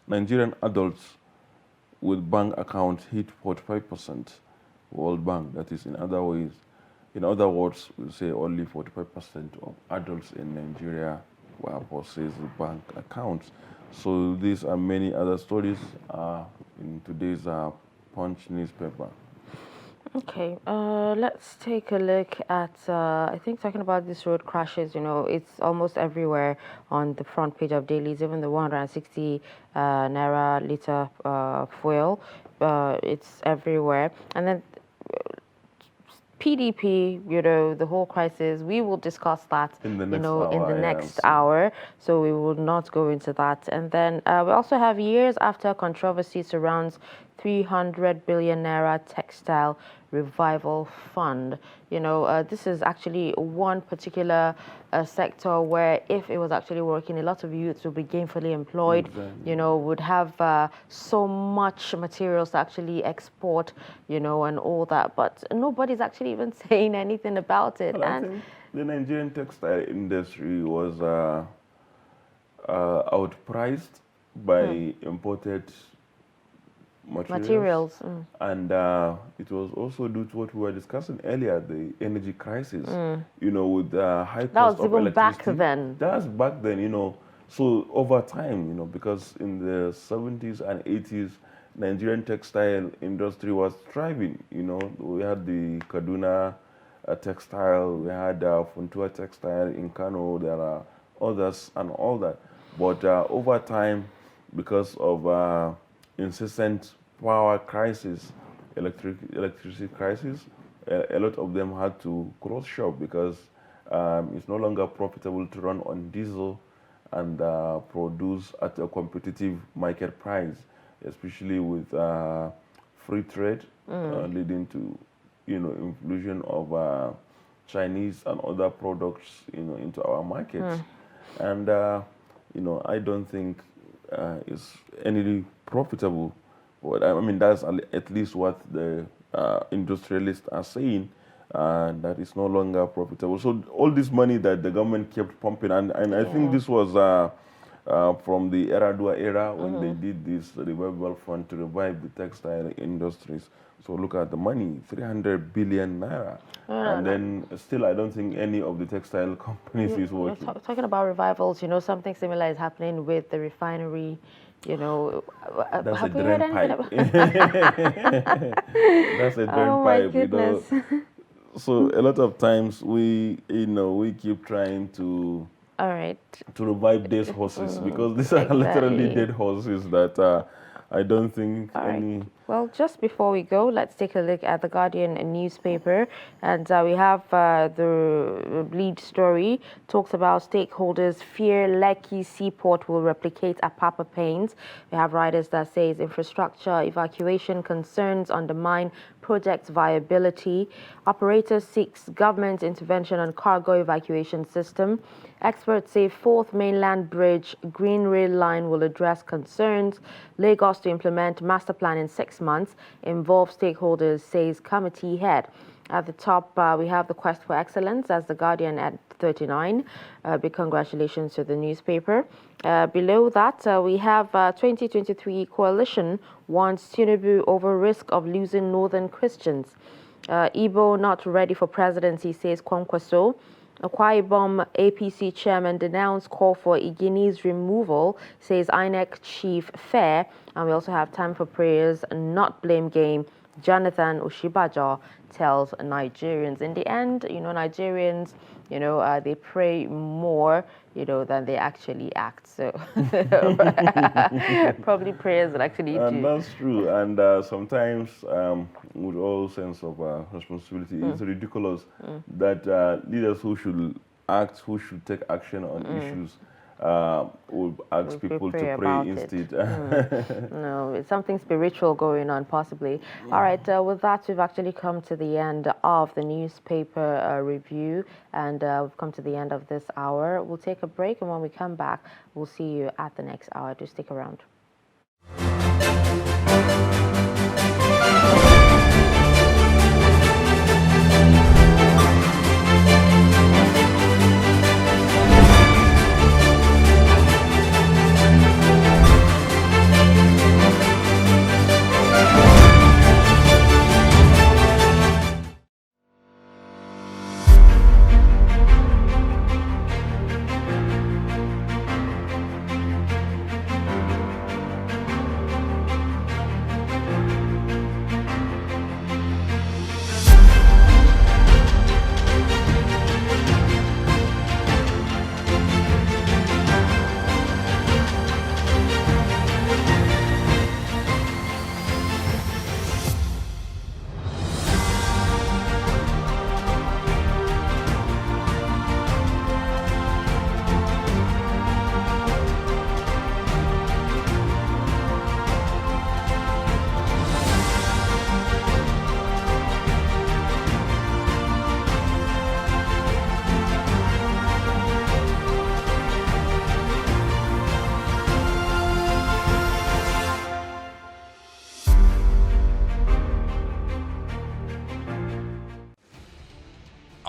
with bank accounts hit 45%. World Bank, that is in other words, we say only 45% of adults in Nigeria were possess bank accounts. So these are many other stories in today's Punch newspaper. Okay, let's take a look at, I think talking about these road crashes, it's almost everywhere on the front page of dailies, even the 160 naira liter fuel, it's everywhere. And then PDP, the whole crisis, we will discuss that, in the next hour, so we will not go into that. And then we also have years after controversy surrounds 300 billion naira textile revival fund. This is actually one particular sector where if it was actually working, a lot of youths would be gainfully employed, exactly. Would have so much materials to actually export, and all that. But nobody's actually even saying anything about it. Well, I think the Nigerian textile industry was outpriced by imported materials. And it was also due to what we were discussing earlier, the energy crisis, with the high cost of electricity. That was even back then. That's back then, So over time, because in the 70s and 80s, Nigerian textile industry was thriving. We had the Kaduna textile, we had Funtua textile in Kano, there are others and all that. But over time, because of incessant power crisis, electricity crisis, a lot of them had to close shop because it's no longer profitable to run on diesel and produce at a competitive market price, especially with free trade leading to inclusion of Chinese and other products into our markets. And I don't think it's any profitable. But that's at least what the industrialists are saying, that it's no longer profitable. So all this money that the government kept pumping, and I think this was from the Eradua era when they did this revival fund to revive the textile industries. So look at the money, 300 billion naira. And then still I don't think any of the textile companies is working. Talking about revivals, something similar is happening with the refinery. That's a drain pipe. That's a drain pipe. Goodness. So a lot of times we keep trying to revive these horses because these are literally dead horses that I don't think any Well, just before we go, let's take a look at the Guardian newspaper. And we have the lead story talks about stakeholders fear Lekki Seaport will replicate Apapa Pains. We have writers that says infrastructure evacuation concerns undermine project's viability. Operator seeks government intervention on cargo evacuation system. Experts say fourth mainland bridge green rail line will address concerns. Lagos to implement master plan in 6 months. Involve stakeholders, says committee head. At the top, we have the quest for excellence as the Guardian at 39. Big congratulations to the newspaper. Below that, we have 2023 coalition wants Tinubu over risk of losing northern Christians. Igbo not ready for presidency, says Kwankwaso. Akwa Ibom APC chairman denounced call for Igini's removal, says INEC chief Fair. And we also have time for prayers, not blame game. Jonathan Oshibajo tells Nigerians. In the end, Nigerians, they pray more, than they actually act. So probably prayers that actually do. And that's true. And sometimes, with all sense of responsibility, it's ridiculous that leaders who should act, who should take action on issues, will ask people to pray instead. No, it's something spiritual going on, possibly. All right, with that, we've actually come to the end of the newspaper review, and we've come to the end of this hour. We'll take a break, and when we come back, we'll see you at the next hour. Do stick around.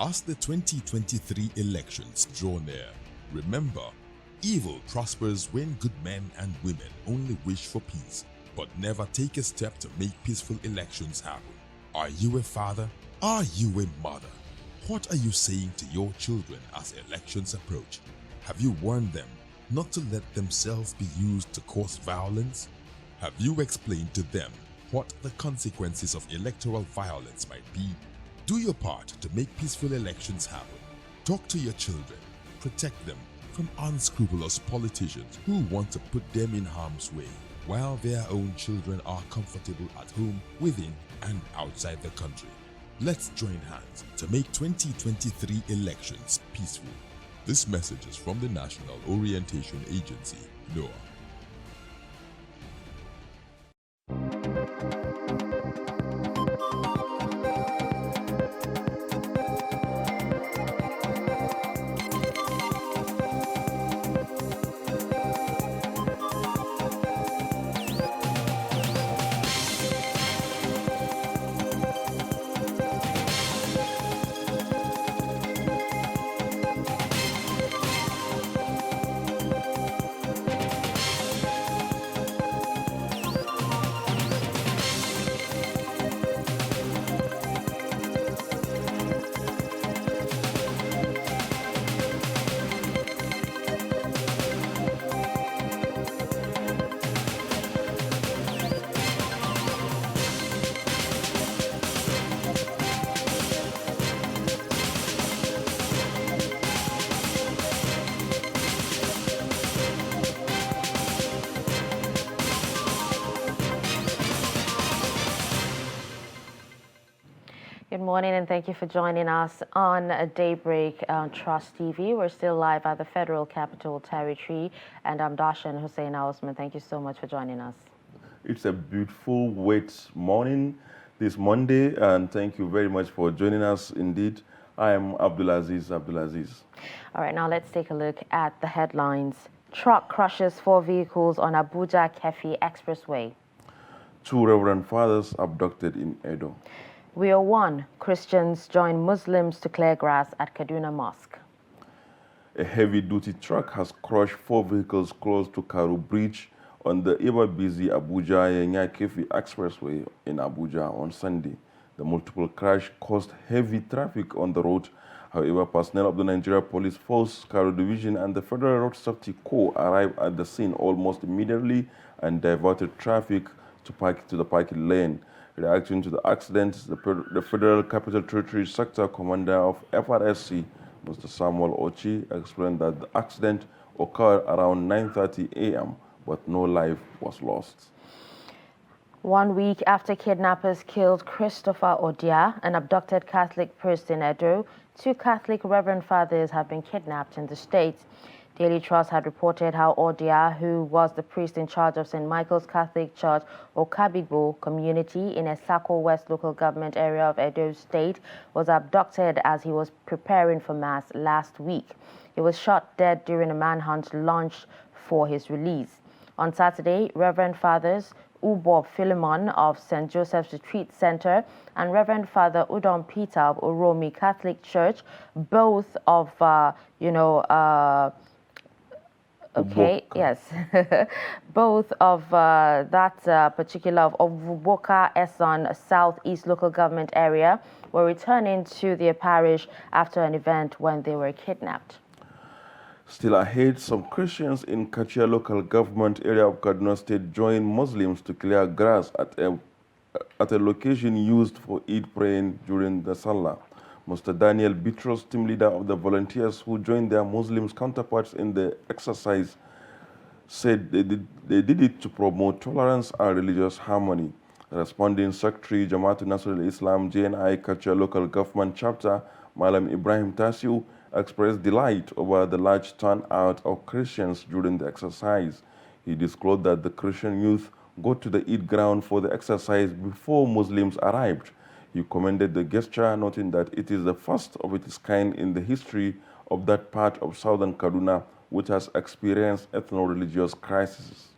As the 2023 elections draw near, remember, evil prospers when good men and women only wish for peace, but never take a step to make peaceful elections happen. Are you a father? Are you a mother? What are you saying to your children as elections approach? Have you warned them not to let themselves be used to cause violence? Have you explained to them what the consequences of electoral violence might be? Do your part to make peaceful elections happen. Talk to your children. Protect them from unscrupulous politicians who want to put them in harm's way, while their own children are comfortable at home, within and outside the country. Let's join hands to make 2023 elections peaceful. This message is from the National Orientation Agency, NOAA. Good morning and thank you for joining us on Daybreak on Trust TV. We're still live at the Federal Capital Territory and I'm Darshan Hussein Osman. Thank you so much for joining us. It's a beautiful wet morning this Monday and thank you very much for joining us indeed. I am Abdulaziz. All right, now let's take a look at the headlines. Truck crushes 4 vehicles on Abuja-Kefi Expressway. 2 Reverend Fathers abducted in Edo. We are one. Christians join Muslims to clear grass at Kaduna Mosque. A heavy-duty truck has crushed 4 vehicles close to Karu Bridge on the ever-busy Abuja-Kefi Expressway in Abuja on Sunday. The multiple crash caused heavy traffic on the road. However, personnel of the Nigeria Police Force, Karu Division, and the Federal Road Safety Corps arrived at the scene almost immediately and diverted traffic to the parking lane. Reacting to the accident, the Federal Capital Territory Sector Commander of FRSC, Mr. Samuel Ochi, explained that the accident occurred around 9:30 a.m., but no life was lost. 1 week after kidnappers killed Christopher Odia, an abducted Catholic priest in Edo, 2 Catholic Reverend Fathers have been kidnapped in the state. Daily Trust had reported how Odia, who was the priest in charge of St. Michael's Catholic Church, Okabigbo community in a Sako West local government area of Edo State, was abducted as he was preparing for Mass last week. He was shot dead during a manhunt launched for his release. On Saturday, Reverend Fathers Ubo Philemon of St. Joseph's Retreat Center and Reverend Father Udom Peter of Uromi Catholic Church, both of, both of that particular of Vuboka Eson Southeast local government area were returning to their parish after an event when they were kidnapped. Still ahead, some Christians in Kachia local government area of Kaduna State joined Muslims to clear grass at a location used for Eid praying during the Salah. Mr. Daniel Bitros, team leader of the volunteers who joined their Muslim counterparts in the exercise, said they did it to promote tolerance and religious harmony. Responding Secretary Jamaatul Nasrul Islam JNI Kachia local government chapter, Malam Ibrahim Tasiu, expressed delight over the large turnout of Christians during the exercise. He disclosed that the Christian youth got to the Eid ground for the exercise before Muslims arrived. He commended the gesture, noting that it is the first of its kind in the history of that part of southern Kaduna, which has experienced ethno-religious crises.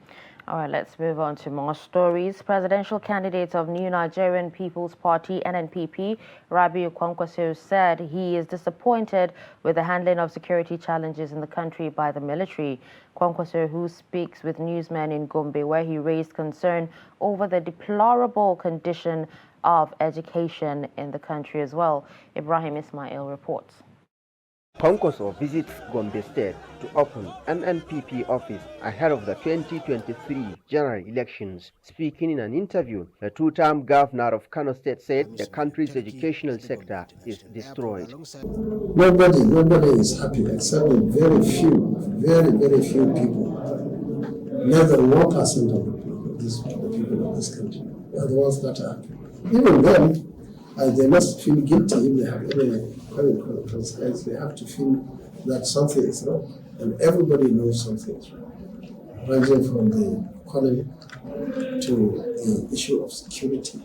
All right, let's move on to more stories. Presidential candidate of New Nigerian People's Party, NNPP, Rabiu Kwankwaso, said he is disappointed with the handling of security challenges in the country by the military. Kwankwaso, who speaks with newsmen in Gombe, where he raised concern over the deplorable condition of education in the country as well. Ibrahim Ismail reports. Kwankwaso visits Gombe State to open an NNPP office ahead of the 2023 general elections. Speaking in an interview, the two-term governor of Kano State said the country's educational sector is destroyed. Nobody is happy except very few people. Less than 1% of the people of this country are the ones that are happy. Even then, they must feel guilty if they have any concerns. They have to feel that something is wrong, and everybody knows something is wrong, ranging from the economy to the issue of security.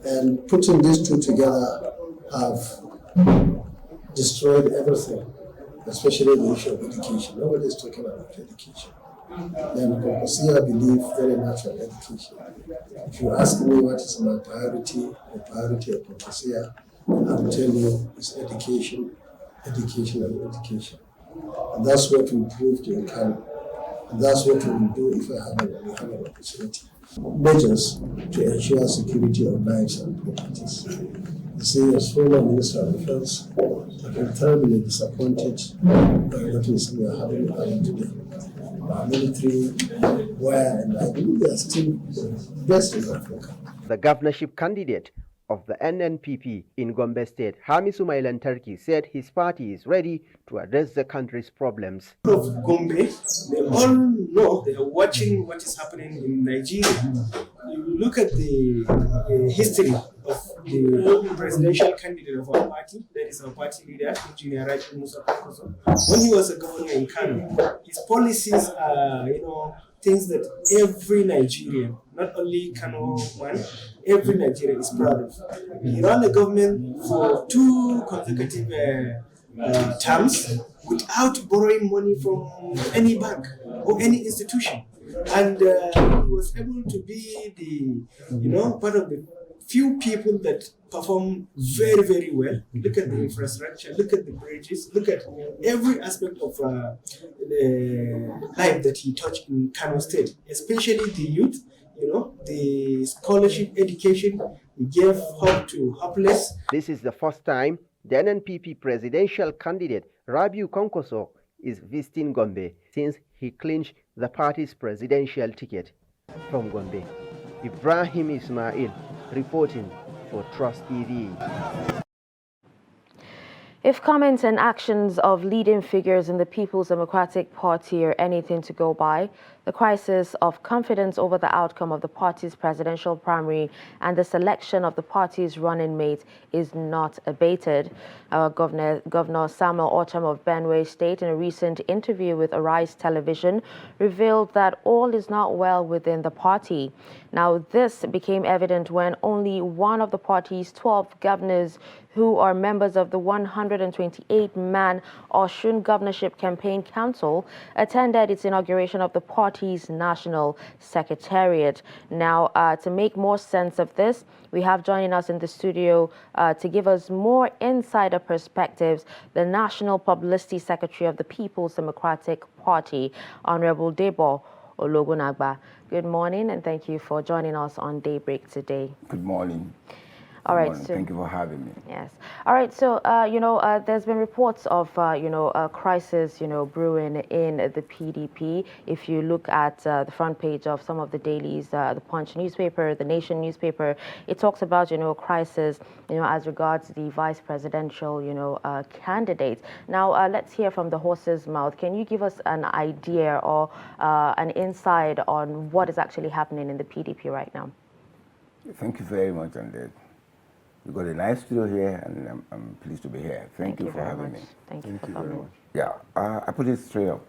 And putting these two together have destroyed everything, especially the issue of education. Nobody is talking about education. And I believe very much in education. If you ask me what is my priority, the priority of Concosia, I will tell you it's education, education, and education. And that's what we proved in Kano. And that's what we will do if we have an opportunity. Measures to ensure security of lives and properties. You see, as former Minister of Defense, I am terribly disappointed by what we are having today. Our military, and I believe they are still the best in Africa. The governorship candidate of the NNPP in Gombe State, Hamisu Mailan Turkey, said his party is ready to address the country's problems. Of Gombe, they all know, they are watching what is happening in Nigeria. You look at the history of the presidential candidate of our party, that is our party leader, Engineer Raji Musa Kwankwaso, when he was a governor in Kano, his policies are, things that every Nigerian, not only Kano one, every Nigerian is proud of. He ran the government for 2 consecutive terms without borrowing money from any bank or any institution. And he was able to be part of the few people that perform very, very well. Look at the infrastructure, look at the bridges, look at every aspect of the life that he touched in Kano State, especially the youth, the scholarship education. He gave hope to hopeless. This is the first time the NNPP presidential candidate Rabiu Kwankwaso is visiting Gombe since he clinched the party's presidential ticket. From Gombe, Ibrahim Ismail reporting for Trust TV. If comments and actions of leading figures in the People's Democratic Party are anything to go by, the crisis of confidence over the outcome of the party's presidential primary and the selection of the party's running mate is not abated. Governor Samuel Ortom of Benue State, in a recent interview with Arise Television, revealed that all is not well within the party. Now, this became evident when only one of the party's 12 governors who are members of the 128-man Osun Governorship Campaign Council attended its inauguration of the party's National Secretariat. Now, to make more sense of this, we have joining us in the studio to give us more insider perspectives, the National Publicity Secretary of the People's Democratic Party, Honorable Debo Ologunagba. Good morning, and thank you for joining us on Daybreak today. Good morning. All right. So, thank you for having me. Yes. All right. So, there's been reports of, a crisis, brewing in the PDP. If you look at the front page of some of the dailies, the Punch newspaper, the Nation newspaper, it talks about, a crisis, as regards the vice presidential, candidates. Now, let's hear from the horse's mouth. Can you give us an idea or an insight on what is actually happening in the PDP right now? Thank you very much, and we've got a nice studio here, and I'm pleased to be here. Thank you for having me. Thank you for coming. Yeah, I put it straight up.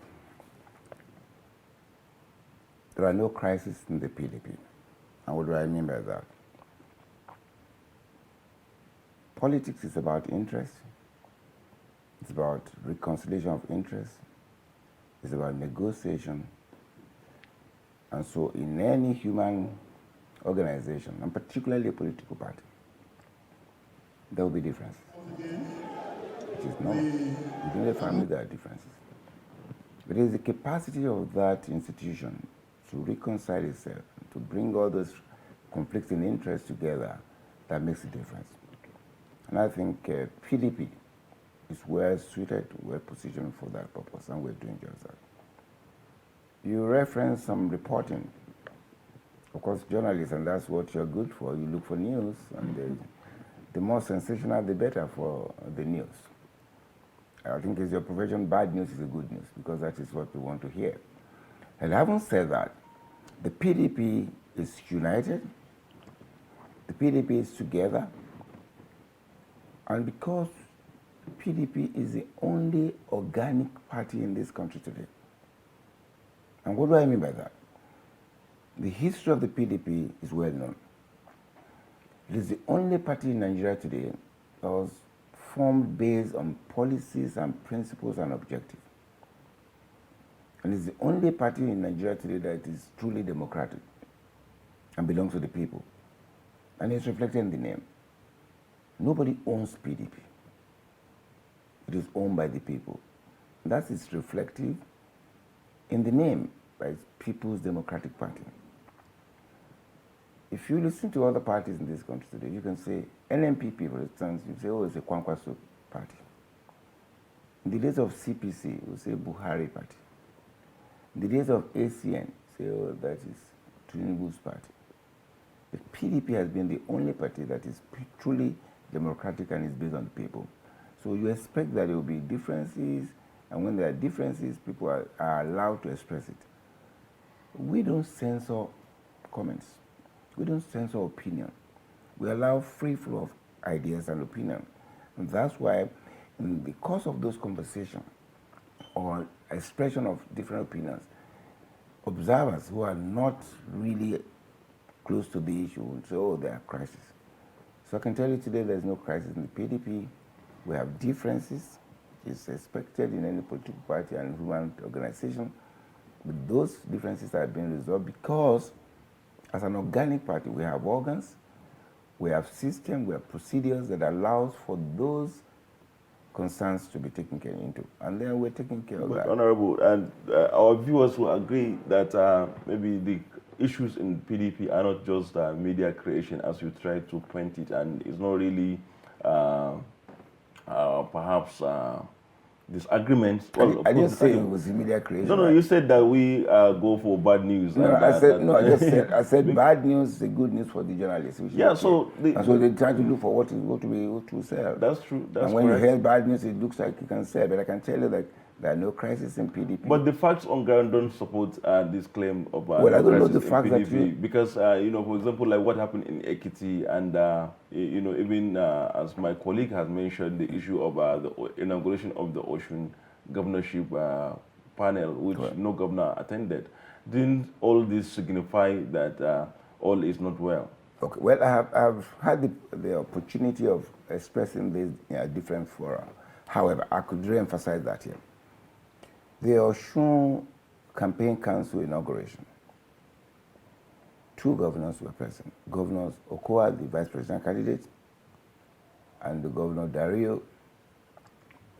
There are no crises in the PDP. And what do I mean by that? Politics is about interest. It's about reconciliation of interest. It's about negotiation. And so in any human organization, and particularly a political party, there will be differences. It is normal. Within the family, there are differences. But it is the capacity of that institution to reconcile itself, to bring all those conflicting interests together that makes a difference. And I think PDP is well suited, well positioned for that purpose, and we're doing just that. You referenced some reporting. Of course, journalists, and that's what you're good for. You look for news, and the more sensational, the better for the news. I think as your profession, bad news is a good news, because that is what we want to hear. And having said that, the PDP is united, the PDP is together, and because PDP is the only organic party in this country today. And what do I mean by that? The history of the PDP is well known. It is the only party in Nigeria today that was formed based on policies and principles and objectives. And it's the only party in Nigeria today that is truly democratic and belongs to the people. And it's reflected in the name. Nobody owns PDP. It is owned by the people. And that is reflective in the name, by People's Democratic Party. If you listen to other parties in this country today, you can say, NNPP, for instance, you say, oh, it's a Kwankwaso party. In the days of CPC, you say Buhari party. In the days of ACN, say, oh, that is Tinubu's party. But PDP has been the only party that is truly democratic and is based on the people. So you expect that there will be differences, and when there are differences, people are allowed to express it. We don't censor comments. We don't censor opinion. We allow free flow of ideas and opinions. And that's why, in the course of those conversations or expression of different opinions, observers who are not really close to the issue will say, oh, there are crises. So I can tell you today there's no crisis in the PDP. We have differences. It's expected in any political party and human organization. But those differences are being resolved because as an organic party, we have organs, we have systems, we have procedures that allows for those concerns to be taken care into. And then we're taking care of that. Honorable, and our viewers will agree that maybe the issues in PDP are not just media creation as you try to paint it, and it's not really perhaps disagreements. Well, I didn't say it was media creation. No, you said that we go for bad news. No, I said bad news is good news for the journalists. Yeah, so they try to look for what is going to be able to sell. That's true. And when you hear bad news, it looks like you can sell. But I can tell you that there are no crisis in PDP. But the facts on ground don't support this claim of well, I don't know the facts that you... because for example, like what happened in Ekiti, and even as my colleague has mentioned, the issue of the inauguration of the Ocean governorship panel, which no governor attended. Didn't all this signify that all is not well? Okay. Well, I've had the opportunity of expressing this in different fora. However, I could re-emphasize that here. The Osun Campaign Council inauguration, 2 governors were present. Governor Okowa, the vice president candidate, and the Governor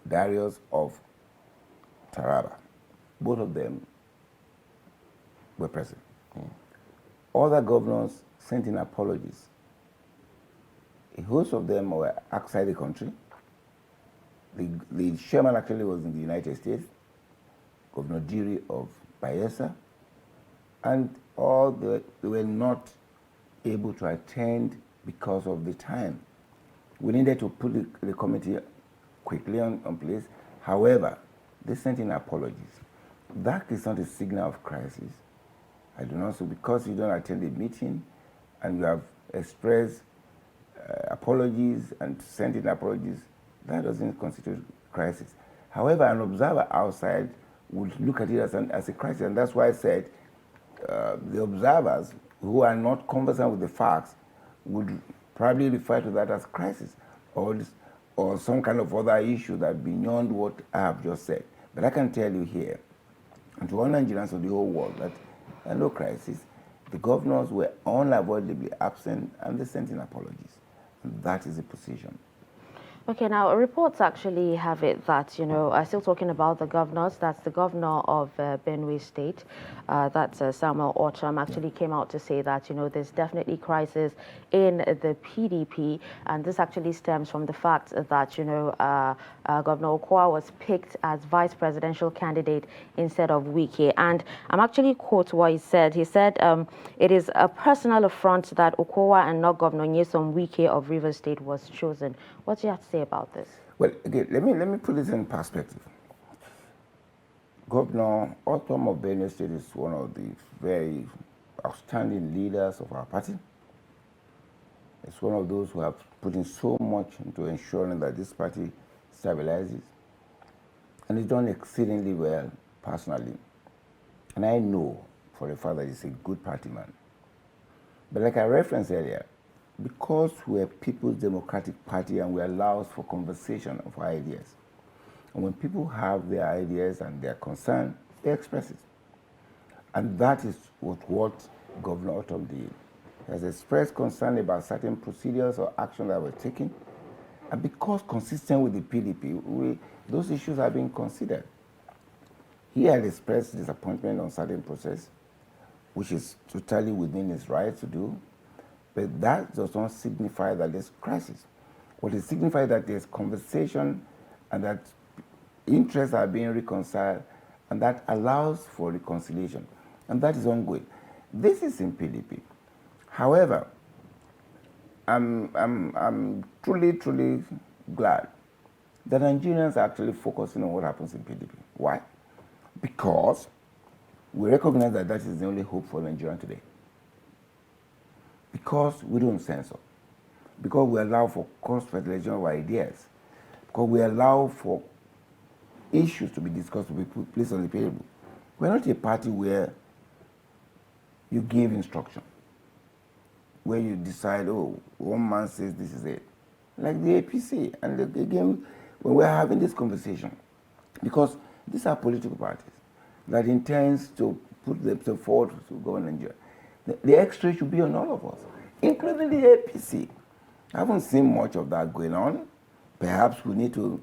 Darius of Taraba. Both of them were present. Other governors sent in apologies. A host of them were outside the country. The chairman actually was in the United States, Governor Diri of Bayelsa, and they were not able to attend because of the time. We needed to put the committee quickly on place. However, they sent in apologies. That is not a signal of crisis. I do not. So because you don't attend the meeting and you have expressed apologies and sent in apologies, that doesn't constitute crisis. However, an observer outside would look at it as a crisis, and that's why I said the observers who are not conversant with the facts would probably refer to that as crisis or some kind of other issue that beyond what I have just said. But I can tell you here, and to all Nigerians of the whole world, that there are no crisis. The governors were unavoidably absent, and they sent in apologies. And that is the position. Okay, now reports actually have it that, still talking about the governors, that's the governor of Benue State, that's Samuel Orcham, actually came out to say that, there's definitely crisis in the PDP, and this actually stems from the fact that, Governor Okowa was picked as vice presidential candidate instead of Wike. And I'm actually quote what he said. He said, it is a personal affront that Okowa and not Governor Nyesom Wike of Rivers State was chosen. What do you have to say about this? Well, again, let me put this in perspective. Governor Orcham of Benue State is one of the very outstanding leaders of our party. It's one of those who have put in so much into ensuring that this party stabilizes. And he's done exceedingly well personally. And I know for a fact that he's a good party man. But like I referenced earlier, because we're People's Democratic Party and we allow for conversation of ideas, and when people have their ideas and their concern, they express it. And that is what Governor Orcham did. He has expressed concern about certain procedures or action that were taken. And because consistent with the PDP, those issues are being considered. He had expressed disappointment on certain process, which is totally within his right to do. But that does not signify that there's crisis. What it signifies that there's conversation and that interests are being reconciled, and that allows for reconciliation. And that is ongoing. This is in PDP. However, I'm truly, truly glad that Nigerians are actually focusing on what happens in PDP. Why? Because we recognize that that is the only hope for Nigeria today. Because we don't censor. because we allow for cross-fertilization of ideas, because we allow for issues to be discussed, to be placed on the table. We're not a party where you give instruction, where you decide, oh, one man says this is it. Like the APC. And again, when we're having this conversation, because these are political parties that intends to put themselves forward to govern Nigeria, the X-ray should be on all of us, including the APC. I haven't seen much of that going on. Perhaps we need to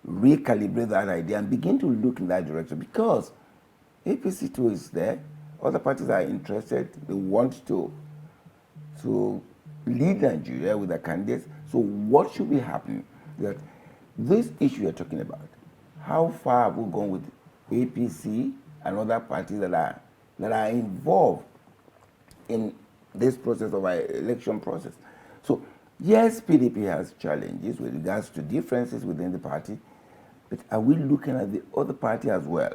recalibrate that idea and begin to look in that direction, because APC too is there. Other parties are interested. They want to lead Nigeria with their candidates. So what should be happening? That this issue you're talking about, how far have we gone with APC and other parties that are involved in this process of our election process? So yes, PDP has challenges with regards to differences within the party, but are we looking at the other party as well?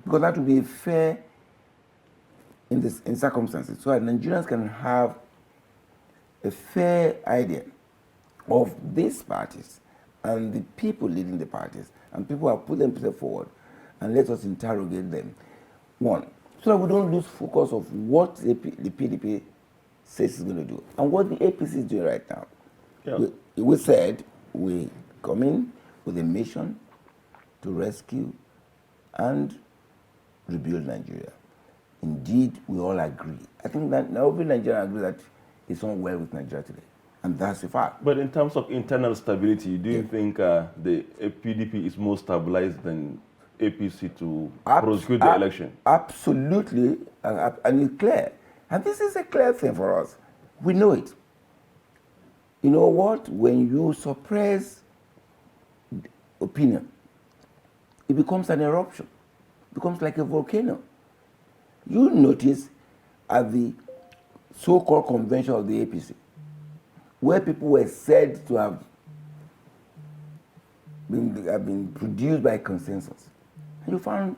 Because that would be fair in circumstances, so that Nigerians can have a fair idea of these parties and the people leading the parties, and people have put themselves forward, and let us interrogate them. One, so that we don't lose focus of what the PDP says is going to do and what the APC is doing right now. Yeah. We said we come in with a mission to rescue and rebuild Nigeria. Indeed, we all agree. I think that now every Nigerian agrees that it's not well with Nigeria today. And that's a fact. But in terms of internal stability, do you think the PDP is more stabilized than APC to prosecute the election? Absolutely, and it's clear. And this is a clear thing for us. We know it. You know what? When you suppress opinion, it becomes an eruption. It becomes like a volcano. You notice at the so-called convention of the APC, where people were said to have been produced by consensus, and you found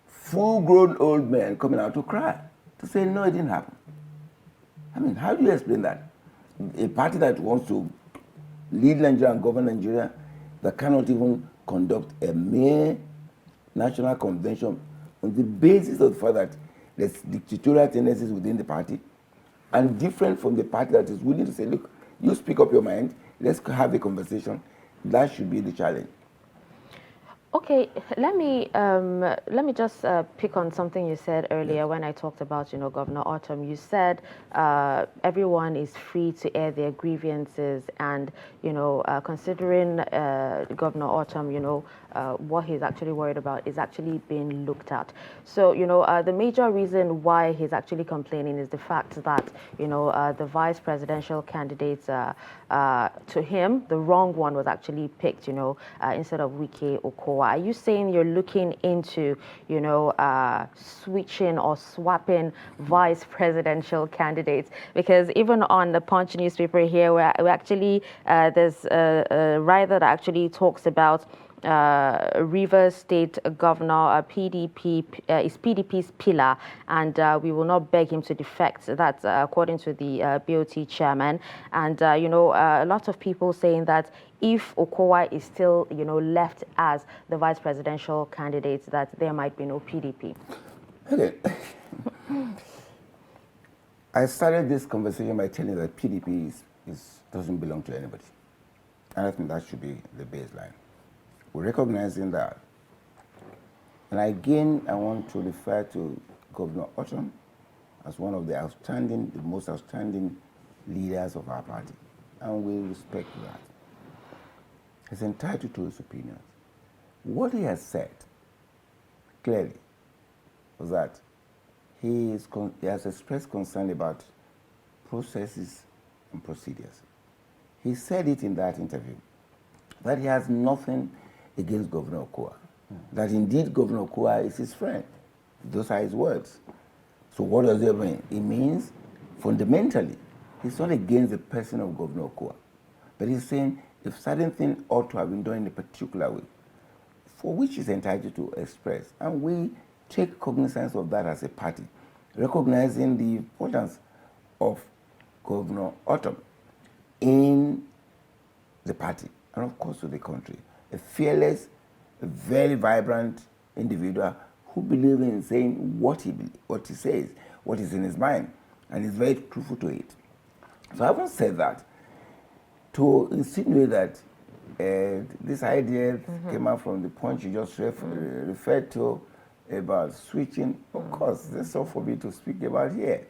full-grown old men coming out to cry, to say, no, it didn't happen. I mean, how do you explain that? A party that wants to lead Nigeria and govern Nigeria, that cannot even conduct a mere national convention on the basis of the fact that there's dictatorial tendencies within the party, and different from the party that is willing to say, look, you speak up your mind, let's have a conversation. That should be the challenge. Okay, let me just pick on something you said earlier when I talked about, Governor Autumn. You said everyone is free to air their grievances, and considering Governor Autumn, what he's actually worried about is actually being looked at. So the major reason why he's actually complaining is the fact that the vice presidential candidates, to him, the wrong one was actually picked, instead of Wike Okowa. Are you saying you're looking into, switching or swapping vice presidential candidates? Because even on the Punch newspaper here, we actually, there's a writer that actually talks about Rivers State Governor, PDP is PDP's pillar, and we will not beg him to defect. That's according to the BOT chairman. And a lot of people saying that if Okowa is still left as the vice presidential candidate, that there might be no PDP. Okay. I started this conversation by telling you that PDP doesn't belong to anybody, and I think that should be the baseline. We're recognizing that. And again, I want to refer to Governor Autumn as one of the most outstanding leaders of our party. And we respect that. He's entitled to his opinions. What he has said, clearly, was that he has expressed concern about processes and procedures. He said it in that interview, that he has nothing against Governor Okowa, that indeed Governor Okowa is his friend. Those are his words. So what does that mean? It means, fundamentally, he's not against the person of Governor Okowa, but he's saying if certain things ought to have been done in a particular way, for which he's entitled to express. And we take cognizance of that as a party, recognizing the importance of Governor Autumn. the party and of course to the country. A fearless, a very vibrant individual who believes in saying what he says, what is in his mind, and is very truthful to it. So having said that, to insinuate that this idea came out from the point you just referred to about switching, of course, that's all for me to speak about here.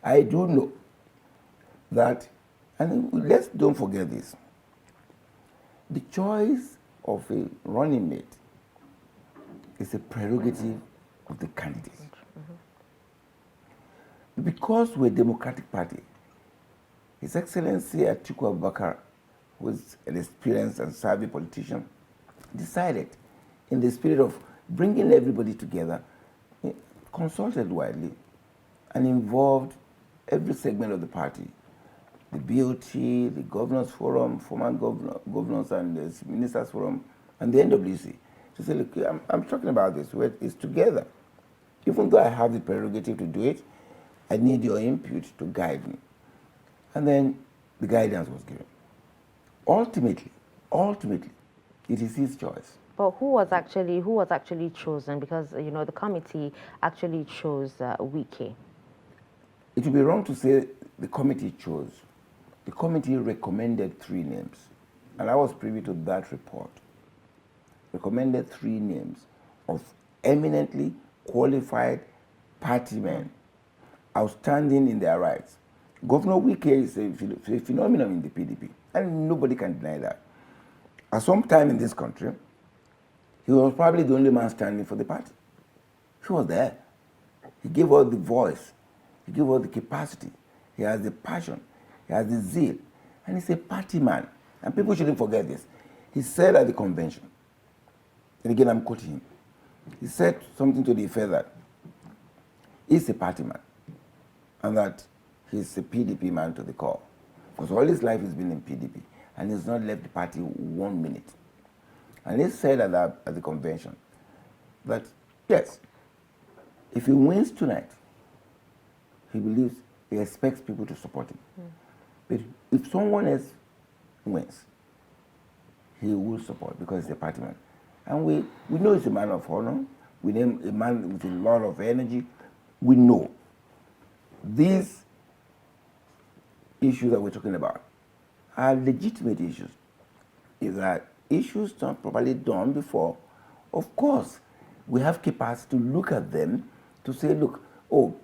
I do know that, and don't forget this, the choice of a running mate is a prerogative of the candidate. Because we're a democratic party, His Excellency Atiku Abubakar, who is an experienced and savvy politician, decided in the spirit of bringing everybody together, consulted widely, and involved every segment of the party, the BOT, the Governors Forum, former governors and the Ministers Forum, and the NWC, to say, look, I'm talking about this, it's together. Even though I have the prerogative to do it, I need your input to guide me. And then the guidance was given. Ultimately, it is his choice. But who was actually chosen? Because the committee actually chose Wike. It would be wrong to say the committee chose. The committee recommended 3 names, and I was privy to that report. Recommended 3 names of eminently qualified party men, outstanding in their rights. Governor Wike is a phenomenon in the PDP, and nobody can deny that. At some time in this country, he was probably the only man standing for the party. He was there. He gave us the voice. He gave us the capacity. He has the passion. He has the zeal. And he's a party man. And people shouldn't forget this. He said at the convention, and again I'm quoting him, he said something to the effect that he's a party man and that he's a PDP man to the core. Because all his life he's been in PDP and he's not left the party 1 minute. And he said at the convention that, yes, if he wins tonight, he expects people to support him. But if someone else wins, he will support because he's a party man. And we know he's a man of honor. We know a man with a lot of energy. We know these issues that we're talking about are legitimate issues. If there are issues not properly done before, of course, we have capacity to look at them to say, look,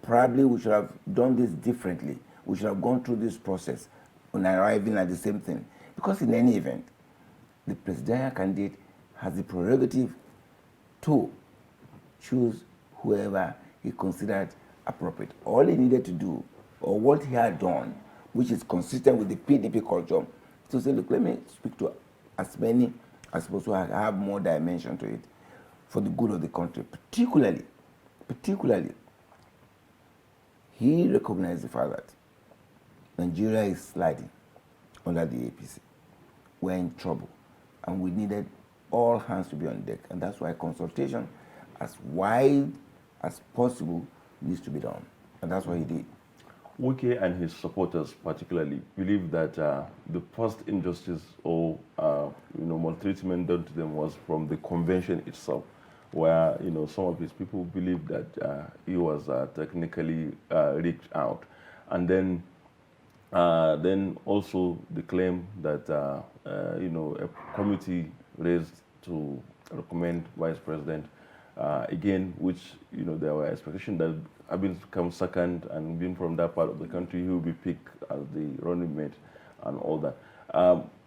probably we should have done this differently. We should have gone through this process on arriving at the same thing. Because in any event, the presidential candidate has the prerogative to choose whoever he considered appropriate. All he needed to do, or what he had done, which is consistent with the PDP culture, to say, look, let me speak to as many as possible, have more dimension to it for the good of the country. Particularly, he recognized the fact that Nigeria is sliding under the APC. We're in trouble, and we needed all hands to be on deck, and that's why consultation as wide as possible needs to be done, and that's what he did. Wike and his supporters particularly believe that the first injustice or maltreatment done to them was from the convention itself, where some of his people believe that he was technically reached out, and then also the claim that a committee raised to recommend Vice President again, which there were expectations that having come second and being from that part of the country, he will be picked as the running mate and all that.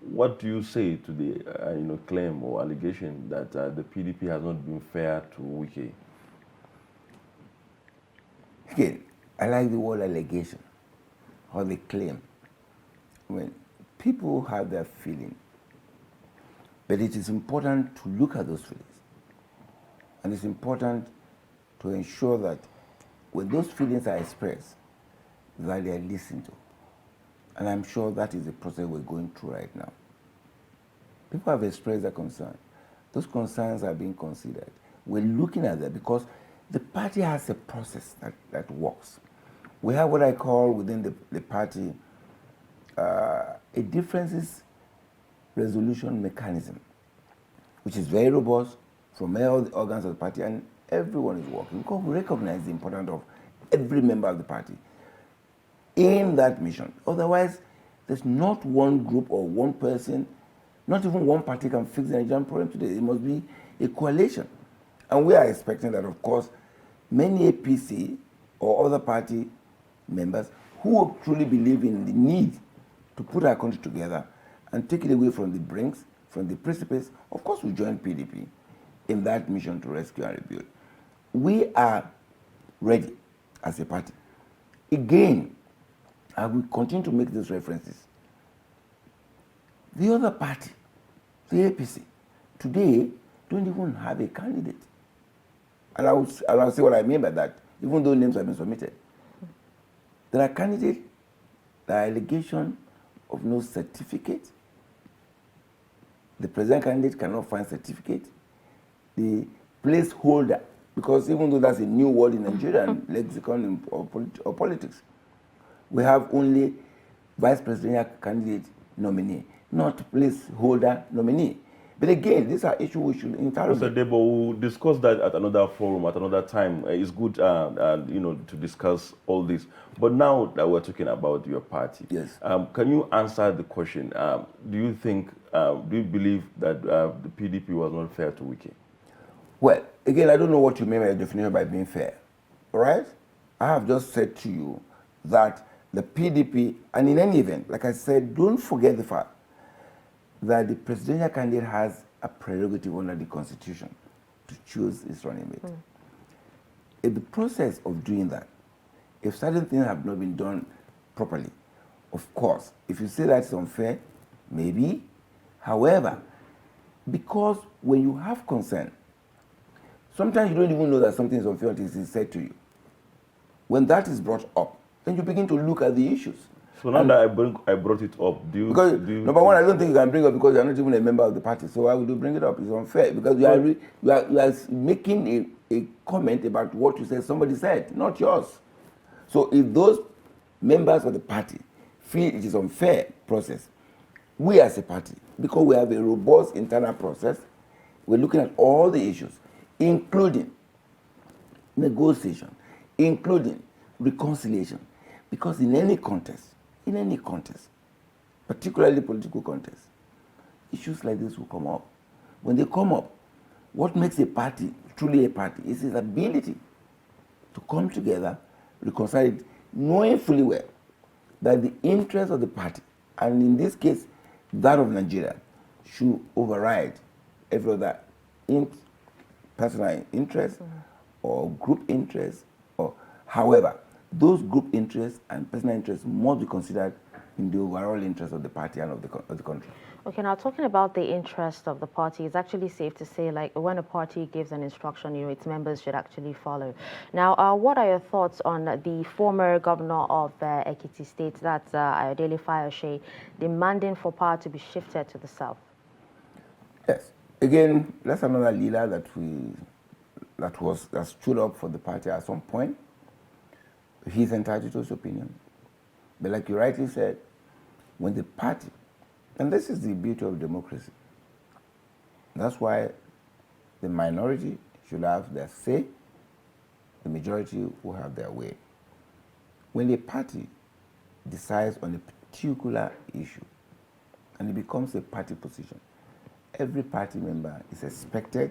What do you say to the claim or allegation that the PDP has not been fair to Wike? Again, I like the word allegation or the claim. When people have their feeling, but it is important to look at those feelings. And it's important to ensure that when those feelings are expressed, that they are listened to. And I'm sure that is the process we're going through right now. People have expressed their concern. Those concerns are being considered. We're looking at that because the party has a process that works. We have what I call within the party a differences resolution mechanism, which is very robust from all the organs of the party, and everyone is working because we recognize the importance of every member of the party in that mission. Otherwise, there's not one group or one person, not even one party can fix the Nigerian problem today. It must be a coalition. And we are expecting that, of course, many APC or other party members who truly believe in the need to put our country together and take it away from the brinks, from the precipice, of course we join PDP in that mission to rescue and rebuild. We are ready as a party. Again, I will continue to make these references. The other party, the APC, today don't even have a candidate. And I will say what I mean by that, even though names have been submitted. There are candidates, there are allegations of no certificate. The president candidate cannot find certificate. The placeholder, because even though that's a new word in Nigerian lexicon or politics, we have only vice presidential candidate nominee, not placeholder nominee. But again, these are issues we should interrogate. Mr. Debo, we'll discuss that at another forum, at another time. It's good, to discuss all this. But now that we're talking about your party, yes, can you answer the question? Do you believe that the PDP was not fair to Wike? Well, again, I don't know what you mean by the definition by being fair. All right? I have just said to you that the PDP, and in any event, like I said, don't forget the fact that the presidential candidate has a prerogative under the Constitution to choose his running mate. In the process of doing that, if certain things have not been done properly, of course, if you say that's unfair, maybe. However, because when you have concern, sometimes you don't even know that something is unfair until it is said to you. When that is brought up, then you begin to look at the issues. So now that I brought it up, number one, I don't think you can bring it up because you're not even a member of the party. So why would you bring it up? It's unfair because you are making a comment about what you said somebody said, not yours. So if those members of the party feel it is unfair process, we as a party, because we have a robust internal process, we're looking at all the issues, including negotiation, including reconciliation, because in any contest, particularly political contest, issues like this will come up. When they come up, what makes a party truly a party is its ability to come together, reconcile it, knowing fully well that the interest of the party, and in this case, that of Nigeria, should override every other personal interest or group interest, or however, those group interests and personal interests must be considered in the overall interest of the party and of the country. Okay, now talking about the interest of the party, it's actually safe to say, like, when a party gives an instruction, its members should actually follow. Now, what are your thoughts on the former governor of Ekiti State, that's Ayodele Fayose, demanding for power to be shifted to the south? Yes. Again, that's another leader that stood up for the party at some point. He's entitled to his opinion. But like you rightly said, when the party, and this is the beauty of democracy, that's why the minority should have their say, the majority will have their way. When a party decides on a particular issue and it becomes a party position, every party member is expected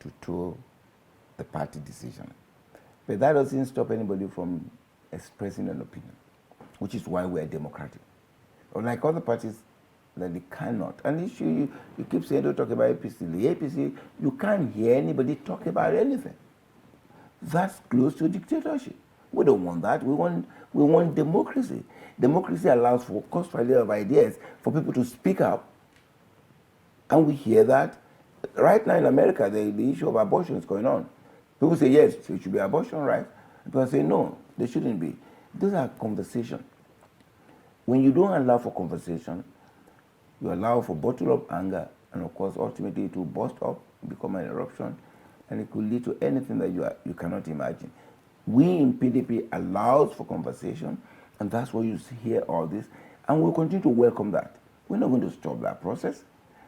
to toe the party decision. But that doesn't stop anybody from expressing an opinion, which is why we're democratic. Unlike other parties that they cannot. And the issue, you keep saying, don't talk about APC. The APC, you can't hear anybody talk about anything. That's close to dictatorship. We don't want that. We want democracy. Democracy allows for cross-fighting of ideas, for people to speak up. And we hear that. Right now in America, the issue of abortion is going on. People say, yes, it should be abortion, right? People say, no, there shouldn't be. Those are conversations. When you don't allow for conversation, you allow for bottle-up anger, and of course, ultimately it will burst up, become an eruption, and it could lead to anything that you cannot imagine. We in PDP allows for conversation, and that's why you hear all this, and we'll continue to welcome that. We're not going to stop that process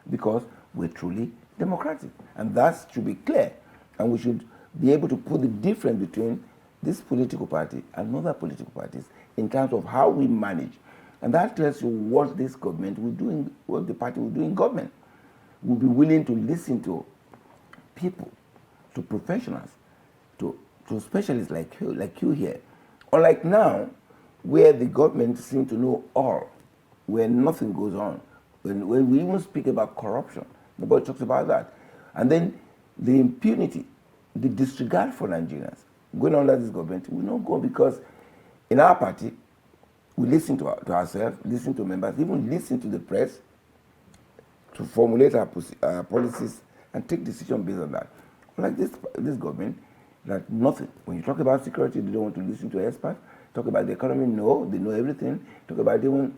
because we're truly democratic. And that should be clear. And we should be able to put the difference between this political party and other political parties in terms of how we manage. And that tells you what this government will do, what the party will do in government. We'll be willing to listen to people, to professionals, to specialists like you here. Unlike now, where the government seems to know all, where nothing goes on. When we even speak about corruption, nobody talks about that. And then the impunity, the disregard for Nigerians going under this government will not go, because in our party, we listen to ourselves, listen to members, even listen to the press to formulate our policies and take decisions based on that. Like this government, that nothing. When you talk about security, they don't want to listen to experts. Talk about the economy, no, they know everything. Talk about even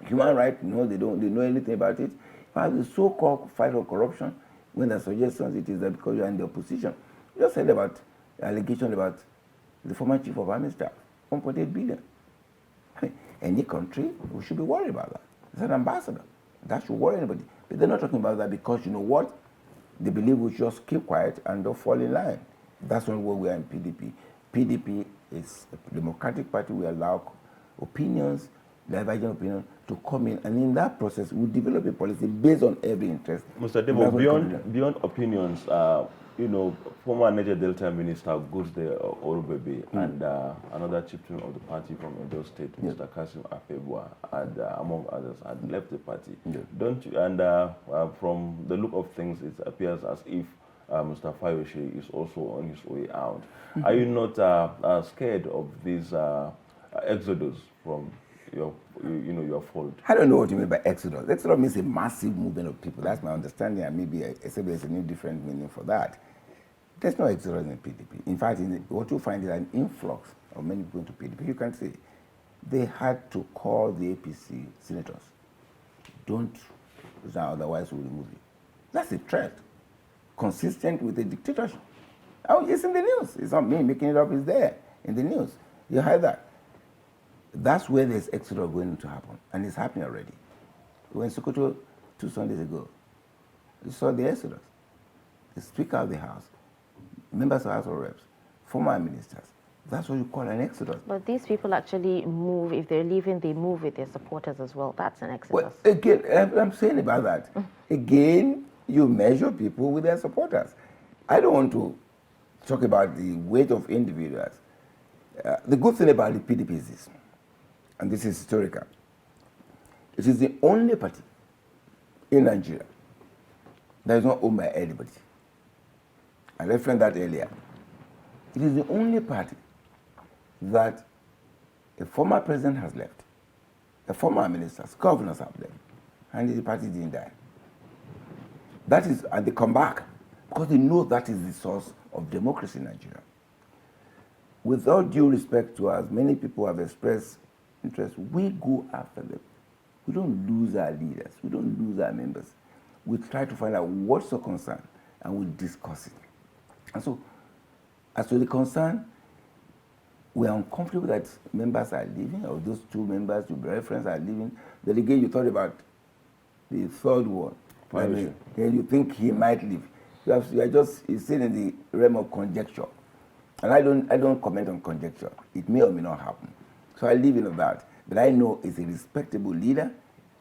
human rights, no, they know anything about it. But the so-called fight of corruption, when there are suggestions, it is that because you are in the opposition. You just said about allegation about the former chief of army staff, 1.8 billion. I mean, any country, we should be worried about that. It's an ambassador. That should worry anybody. But they're not talking about that because, you know what? They believe we should just keep quiet and don't fall in line. That's not what we are in PDP. PDP is a democratic party. We allow opinions, divergent opinions, to come in. And in that process, we develop a policy based on every interest. Mr. Debo, beyond opinions, you know, former Niger Delta Minister Gusde Orubebe and another chieftain of the party from Edo State, Mr. Kasim Afebua, and among others, had left the party. Don't you? And from the look of things, it appears as if Mr. Fayoshe is also on his way out. Are you not scared of this exodus from your fold? I don't know what you mean by exodus. Exodus means a massive movement of people. That's my understanding, and maybe there's a new different meaning for that. There's no exodus in PDP. In fact, what you find is an influx of many people into PDP. You can say they had to call the APC senators. Don't resign, otherwise we'll remove you. That's a threat, consistent with the dictatorship. Oh, it's in the news. It's not me making it up. It's there in the news. You heard that. That's where there's exodus going to happen, and it's happening already. When Sokoto 2 Sundays ago, you saw the exodus. The Speaker of the House, members of House of Reps, former ministers. That's what you call an exodus. But these people actually move. If they're leaving, they move with their supporters as well. That's an exodus. Well, again, I'm saying about that. Again, you measure people with their supporters. I don't want to talk about the weight of individuals. The good thing about the PDP is this, and this is historical. It is the only party in Nigeria that is not owned by anybody. I referenced that earlier. It is the only party that a former president has left, a former ministers, governors have left, and the party didn't die. That is, and they come back because they know that is the source of democracy in Nigeria. With all due respect to as many people have expressed interest, we go after them. We don't lose our leaders. We don't lose our members. We try to find out what's the concern, and we discuss it. And so, as to the concern, we are uncomfortable that members are leaving, or those 2 members you referenced are leaving. Then again, you thought about the third one. And you think he might leave. You are just sitting in the realm of conjecture. And I don't comment on conjecture. It may or may not happen. So I leave it at that. But I know he's a respectable leader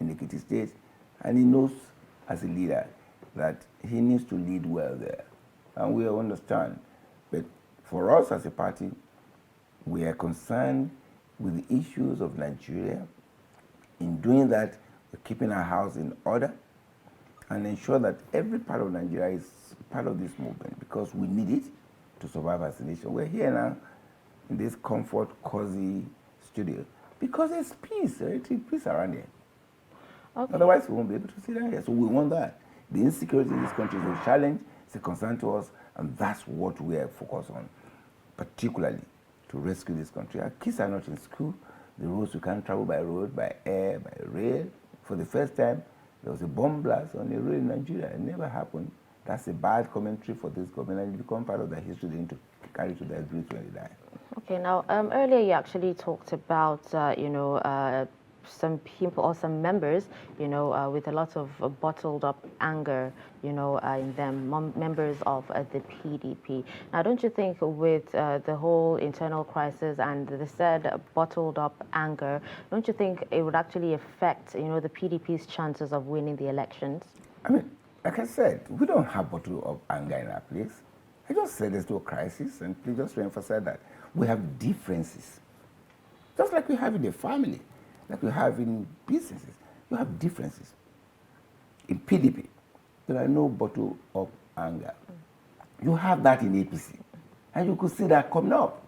in the Ekiti State, and he knows as a leader that he needs to lead well there. And we understand. But for us as a party, we are concerned with the issues of Nigeria. In doing that, we're keeping our house in order and ensure that every part of Nigeria is part of this movement, because we need it to survive as a nation. We're here now in this comfort, cozy studio because there's peace, relative peace around here. Okay. Otherwise, we won't be able to sit down here. So we want that. The insecurity in this country is a challenge, it's a concern to us, and that's what we are focused on, particularly to rescue this country. Our kids are not in school. The roads, we can't travel by road, by air, by rail. For the first time, there was a bomb blast on a road in Nigeria. It never happened. That's a bad commentary for this government, and it become part of their history. They need to carry to their graves when they die. Okay, now earlier you actually talked about some people or some members, with a lot of bottled up anger, in them, members of the PDP. Now, don't you think with the whole internal crisis and the said bottled up anger, don't you think it would actually affect, the PDP's chances of winning the elections? I mean, like I said, we don't have bottle of anger in our place. I just said there's no crisis, and please just to emphasize that we have differences. Just like we have in the family, like we have in businesses, you have differences. In PDP, there are no bottle of anger. You have that in APC, and you could see that coming up.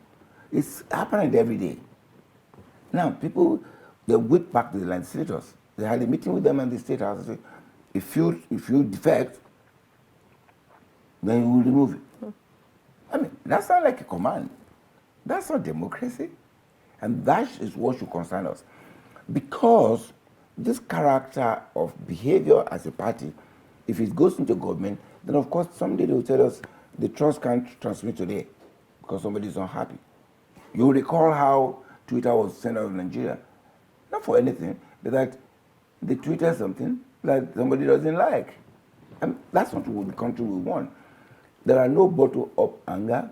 It's happening every day. Now, people, they went back to the legislators. They had a meeting with them in the State House and said, if you defect, then you will remove it. I mean, that sounds like a command. That's not democracy. And that is what should concern us. Because this character of behavior as a party, if it goes into government, then of course someday they will tell us the trust can't transmit today because somebody is unhappy. You recall how Twitter was sent out of Nigeria. Not for anything, but that they tweeted something that somebody doesn't like. And that's not what the country we want. There are no bottle of anger.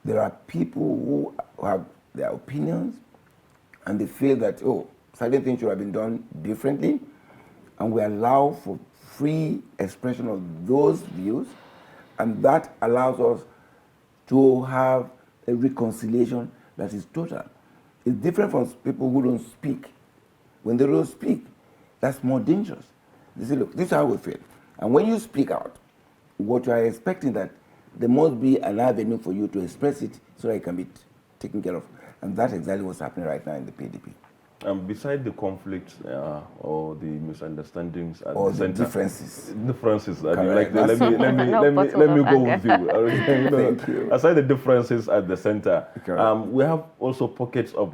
There are people who have their opinions and they feel that, oh, certain things should have been done differently, and we allow for free expression of those views, and that allows us to have a reconciliation that is total. It's different from people who don't speak. When they don't speak, that's more dangerous. They say, look, this is how we feel. And when you speak out, what you are expecting that there must be an avenue for you to express it so that it can be taken care of. And that's exactly what's happening right now in the PDP. Beside the conflicts or the misunderstandings at or the the center, differences. let me go with you. Thank you. Aside the differences at the center, we have also pockets of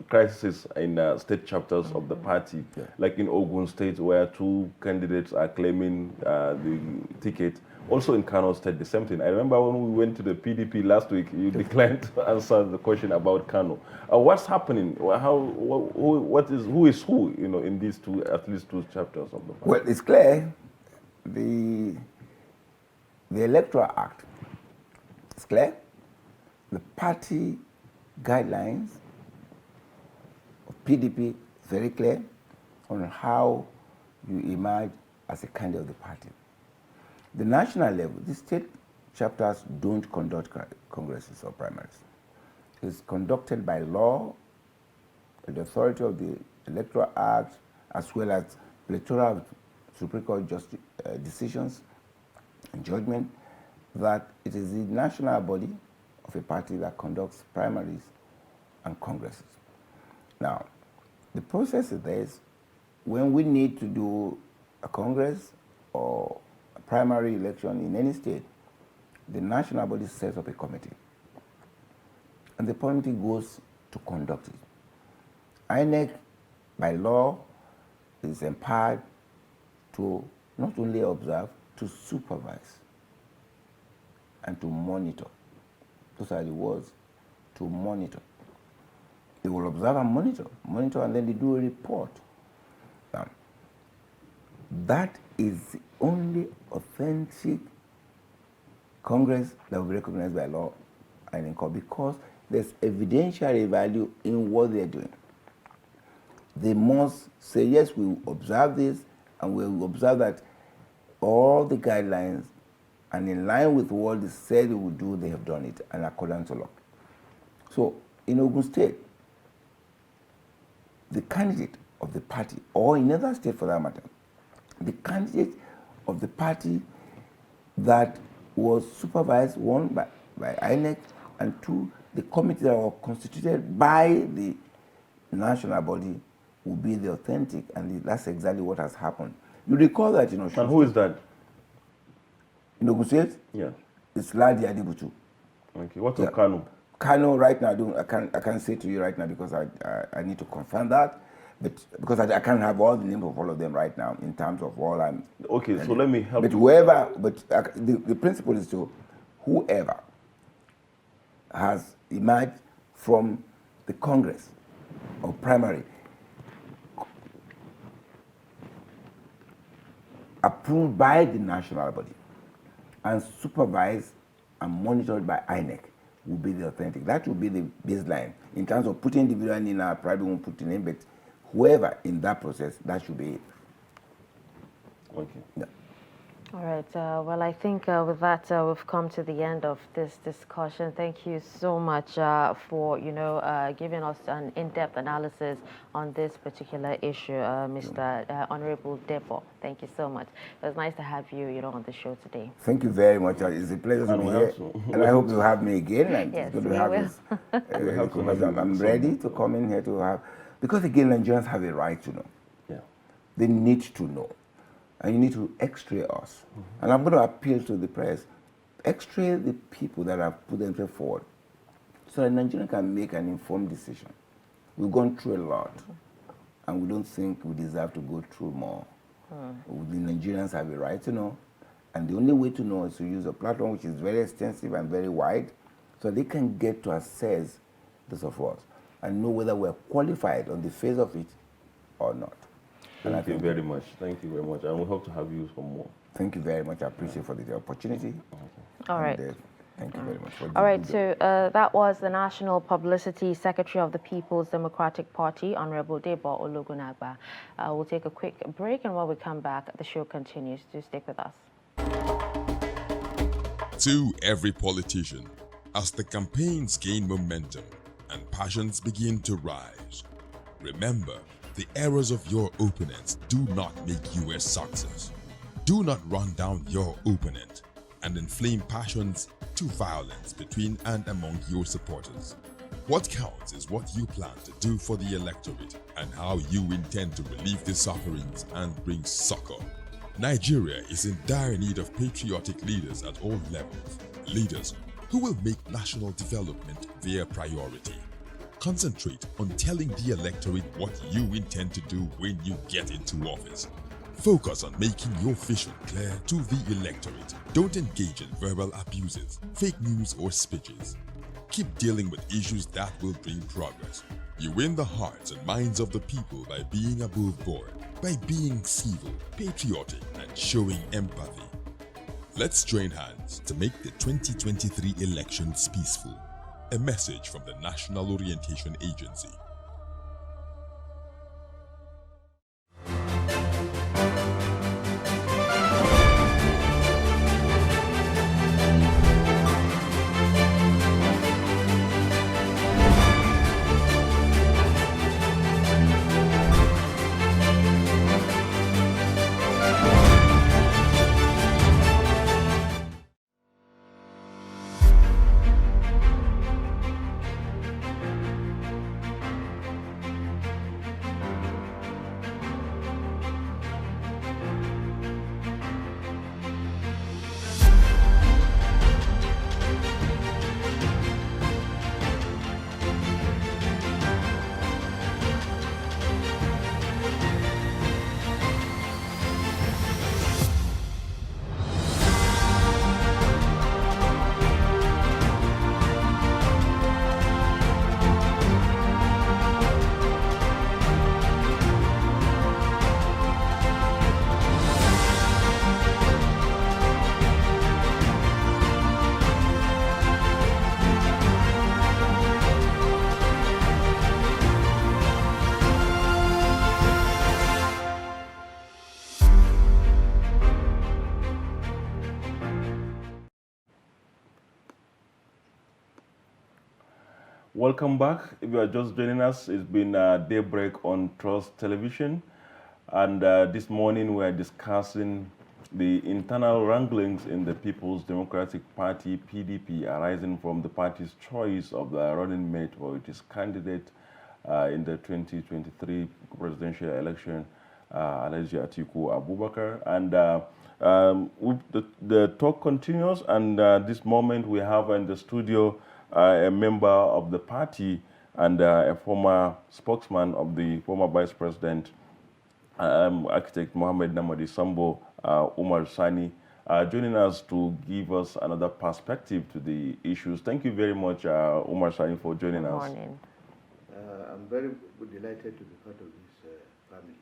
crises in state chapters of the party, like in Ogun State, where 2 candidates are claiming the ticket. Also in Kano State, the same thing. I remember when we went to the PDP last week, you declined to answer the question about Kano. What's happening? Who is who? In these at least two chapters of the party. Well, it's clear. The Electoral Act is clear. The party guidelines of PDP is very clear on how you emerge as a candidate of the party. The national level, the state chapters don't conduct congresses or primaries. It's conducted by law, the authority of the Electoral Act, as well as plethora of Supreme Court decisions and judgment, that it is the national body of a party that conducts primaries and congresses. Now, the process is this: when we need to do a congress or primary election in any state, the national body sets up a committee. And the committee goes to conduct it. INEC, by law, is empowered to not only observe, to supervise and to monitor. Those are the words, to monitor. They will observe and monitor, and then they do a report. Now, that is the only authentic Congress that will be recognized by law and in court, because there's evidentiary value in what they're doing. They must say, yes, we will observe this, and we will observe that all the guidelines and in line with what they said they would do, they have done it, and according to law. So in Ogun State, the candidate of the party, or in other state for that matter, the candidate of the party that was supervised, one, by INEC, and two, the committee that were constituted by the national body will be the authentic, and that's exactly what has happened. You recall that, And who is that? In Ogun State? Yeah. It's Ladi Adibutu. Okay. What's of Kano? Kano right now, I can't say to you right now because I need to confirm that. But because I can't have all the names of all of them right now in terms of all I'm... Okay, so let me help but you. Whoever, the principle is to whoever has emerged from the Congress or primary, approved by the national body and supervised and monitored by INEC will be the authentic. That will be the baseline. In terms of putting individual in, our private won't put in, but whoever in that process, that should be it. Okay. Yeah. All right. Well, I think with that, we've come to the end of this discussion. Thank you so much for, giving us an in-depth analysis on this particular issue, Mr. Honorable Debo. Thank you so much. It was nice to have you, on the show today. Thank you very much. It's a pleasure to be here. And I hope you have me again. And yes, it's good to have this. I'm you ready to come in here to have, because again, Nigerians have a right to know. Yeah. They need to know. And you need to x-ray us. And I'm going to appeal to the press, x-ray the people that have put themselves forward so that Nigeria can make an informed decision. We've gone through a lot, and we don't think we deserve to go through more. The Nigerians have a right to know, and the only way to know is to use a platform which is very extensive and very wide, so they can get to assess this of us and know whether we're qualified on the face of it or not. Thank you very much. Thank you very much. And we hope to have you for more. Thank you very much. I appreciate for the opportunity. All right. Thank you very much. All right, so that was the National Publicity Secretary of the People's Democratic Party, Honorable Debo Ologunagba. We'll take a quick break, and when we come back, the show continues. Do stick with us. To every politician, as the campaigns gain momentum and passions begin to rise, remember, the errors of your opponents do not make you a success. Do not run down your opponent and inflame passions to violence between and among your supporters. What counts is what you plan to do for the electorate and how you intend to relieve their sufferings and bring succor. Nigeria is in dire need of patriotic leaders at all levels, leaders who will make national development their priority. Concentrate on telling the electorate what you intend to do when you get into office. Focus on making your vision clear to the electorate. Don't engage in verbal abuses, fake news, or speeches. Keep dealing with issues that will bring progress. You win the hearts and minds of the people by being above board, by being civil, patriotic, and showing empathy. Let's join hands to make the 2023 elections peaceful. A message from the National Orientation Agency. Welcome back. If you are just joining us, it's been Daybreak on Trust Television. And this morning we are discussing the internal wranglings in the People's Democratic Party, PDP, arising from the party's choice of the running mate for its candidate in the 2023 presidential election, Alhaji Atiku Abubakar. And the talk continues, and this moment we have in the studio a member of the party and a former spokesman of the former Vice President, Architect Mohammed Namadi Sambo, Umar Sani, joining us to give us another perspective to the issues. Thank you very much, Umar Sani, for joining us. Good morning. I'm very delighted to be part of this family.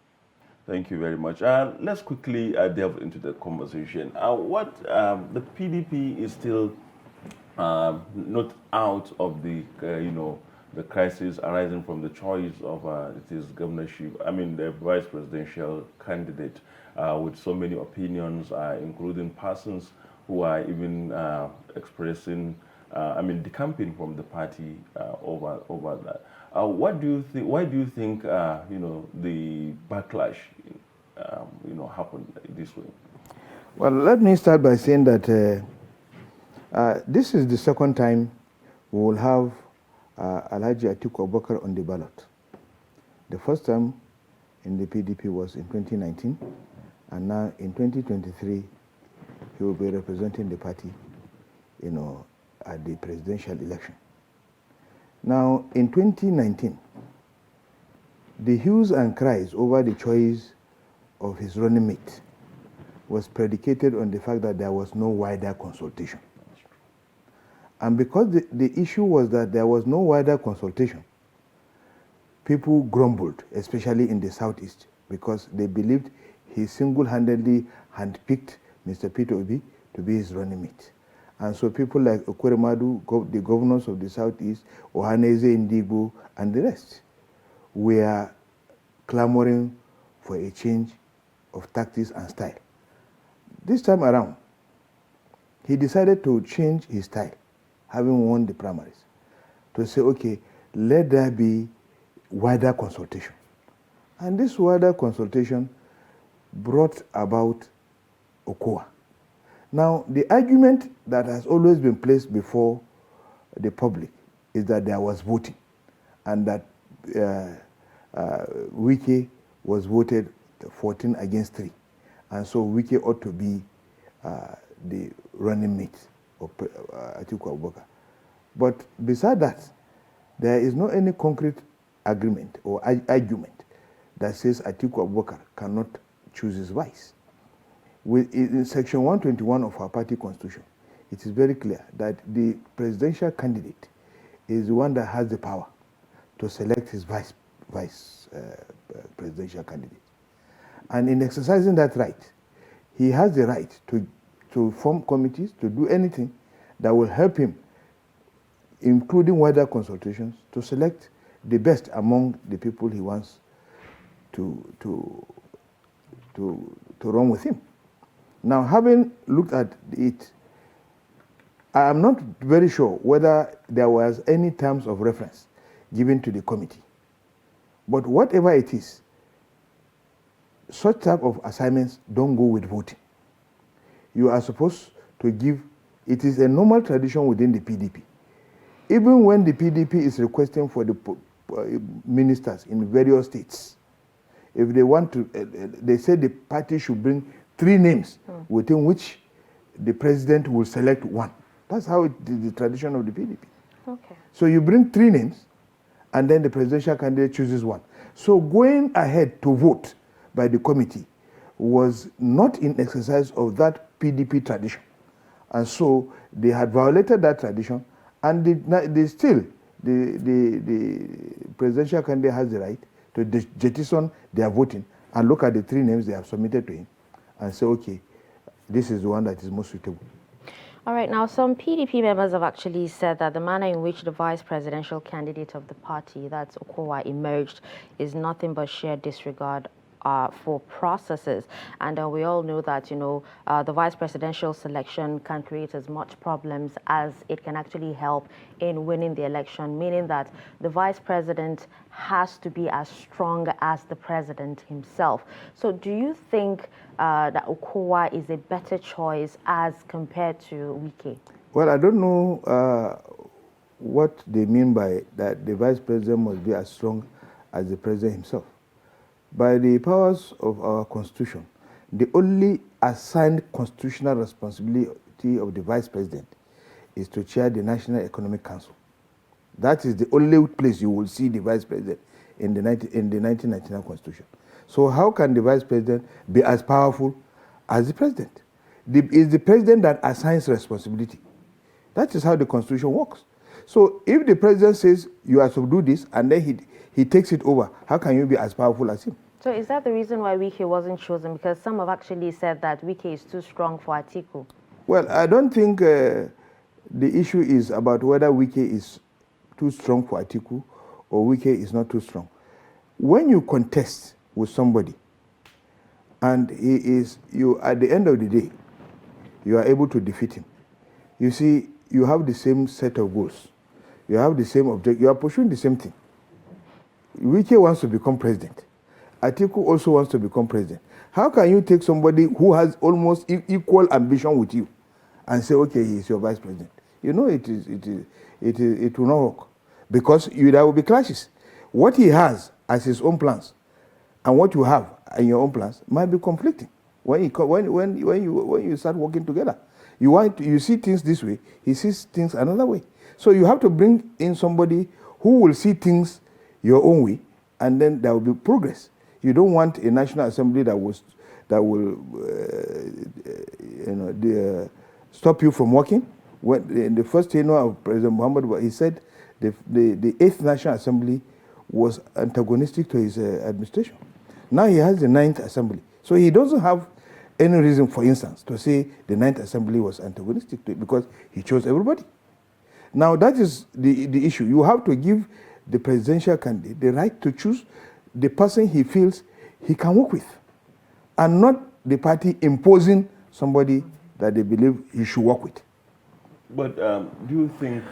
Thank you very much. Let's quickly delve into the conversation. The PDP is still not out of the the crisis arising from the choice of its governorship. I mean, the vice presidential candidate with so many opinions, including persons who are even expressing, decamping from the party over that. What do you think? Why do you think the backlash happened this way? Well, let me start by saying that this is the second time we will have Alhaji Atiku Abubakar on the ballot. The first time in the PDP was in 2019, and now in 2023 he will be representing the party, at the presidential election. Now, in 2019, the hues and cries over the choice of his running mate was predicated on the fact that there was no wider consultation. And because the issue was that there was no wider consultation, people grumbled, especially in the southeast, because they believed he single-handedly handpicked Mr. Peter Obi to be his running mate. And so people like Okweremadu, the governors of the southeast, Ohaneze Ndigbo, and the rest were clamoring for a change of tactics and style. This time around, he decided to change his style, having won the primaries, to say, okay, let there be wider consultation. And this wider consultation brought about Okowa. Now, the argument that has always been placed before the public is that there was voting, and that Wike was voted 14 against 3. And so Wike ought to be the running mate of Atiku Abubakar. But beside that, there is no any concrete agreement or argument that says Atiku Abubakar cannot choose his vice. In section 121 of our party constitution, it is very clear that the presidential candidate is the one that has the power to select his vice presidential candidate. And in exercising that right, he has the right to form committees, to do anything that will help him, including wider consultations, to select the best among the people he wants to run with him. Now, having looked at it, I am not very sure whether there was any terms of reference given to the committee. But whatever it is, such type of assignments don't go with voting. You are supposed to give, it is a normal tradition within the PDP. Even when the PDP is requesting for the ministers in various states, if they want to, they say the party should bring 3 names within which the president will select one. That's how it is the tradition of the PDP. Okay. So you bring 3 names, and then the presidential candidate chooses one. So going ahead to vote by the committee was not in exercise of that PDP tradition. And so they had violated that tradition, and the presidential candidate has the right to jettison their voting and look at the 3 names they have submitted to him and say, okay, this is the one that is most suitable. All right, now some PDP members have actually said that the manner in which the vice presidential candidate of the party, that's Okowa, emerged is nothing but sheer disregard for processes. And we all know that, the vice presidential selection can create as much problems as it can actually help in winning the election, meaning that the vice president has to be as strong as the president himself. So do you think that Okowa is a better choice as compared to Wike? Well, I don't know what they mean by that the vice president must be as strong as the president himself. By the powers of our constitution, the only assigned constitutional responsibility of the vice president is to chair the National Economic Council. That is the only place you will see the vice president in the 1999 constitution. So how can the vice president be as powerful as the president? It's the president that assigns responsibility. That is how the constitution works. So if the president says you are to do this and then he takes it over, how can you be as powerful as him? So is that the reason why Wike wasn't chosen? Because some have actually said that Wike is too strong for Atiku. Well, I don't think the issue is about whether Wike is too strong for Atiku or Wike is not too strong. When you contest with somebody and at the end of the day, you are able to defeat him. You see, you have the same set of goals. You have the same objective. You are pursuing the same thing. Wike wants to become president. Atiku also wants to become president. How can you take somebody who has almost equal ambition with you and say, okay, he is your vice president? You know it will not work because there will be clashes. What he has as his own plans and what you have in your own plans might be conflicting when you start working together. You see things this way, he sees things another way. So you have to bring in somebody who will see things your own way, and then there will be progress. You don't want a National Assembly that will stop you from working. When in the first tenure of President Muhammad, he said the 8th National Assembly was antagonistic to his administration. Now he has the 9th Assembly. So he doesn't have any reason, for instance, to say the 9th Assembly was antagonistic to it because he chose everybody. Now that is the issue. You have to give the presidential candidate the right to choose the person he feels he can work with, and not the party imposing somebody that they believe he should work with. But do you think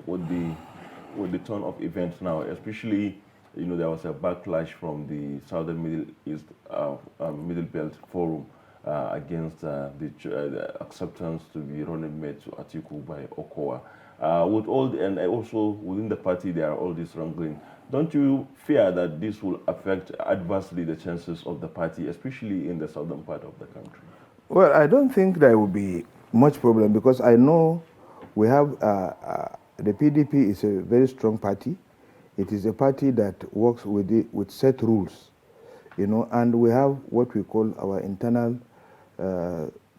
with the turn of events now, especially, there was a backlash from the Southern Middle East Middle Belt Forum against the acceptance to be running mate to Atiku by Okowa. And also within the party there are all this wrangling. Don't you fear that this will affect adversely the chances of the party, especially in the southern part of the country? Well, I don't think there will be much problem because I know we have the PDP is a very strong party. It is a party that works with set rules, and we have what we call our internal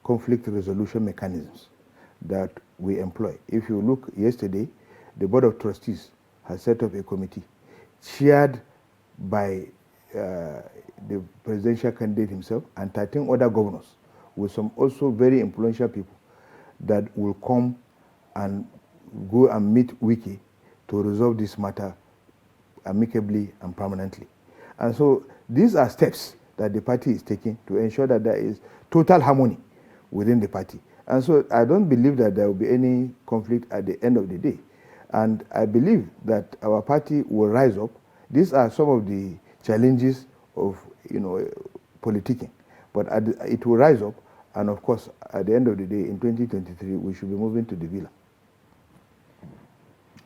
conflict resolution mechanisms that we employ. If you look yesterday, the Board of Trustees has set up a committee chaired by the presidential candidate himself and 13 other governors with some also very influential people that will come and go and meet Wike to resolve this matter amicably and permanently. And so these are steps that the party is taking to ensure that there is total harmony within the party. And so I don't believe that there will be any conflict at the end of the day. And I believe that our party will rise up. These are some of the challenges of, politicking. But it will rise up. And of course, at the end of the day, in 2023, we should be moving to the villa.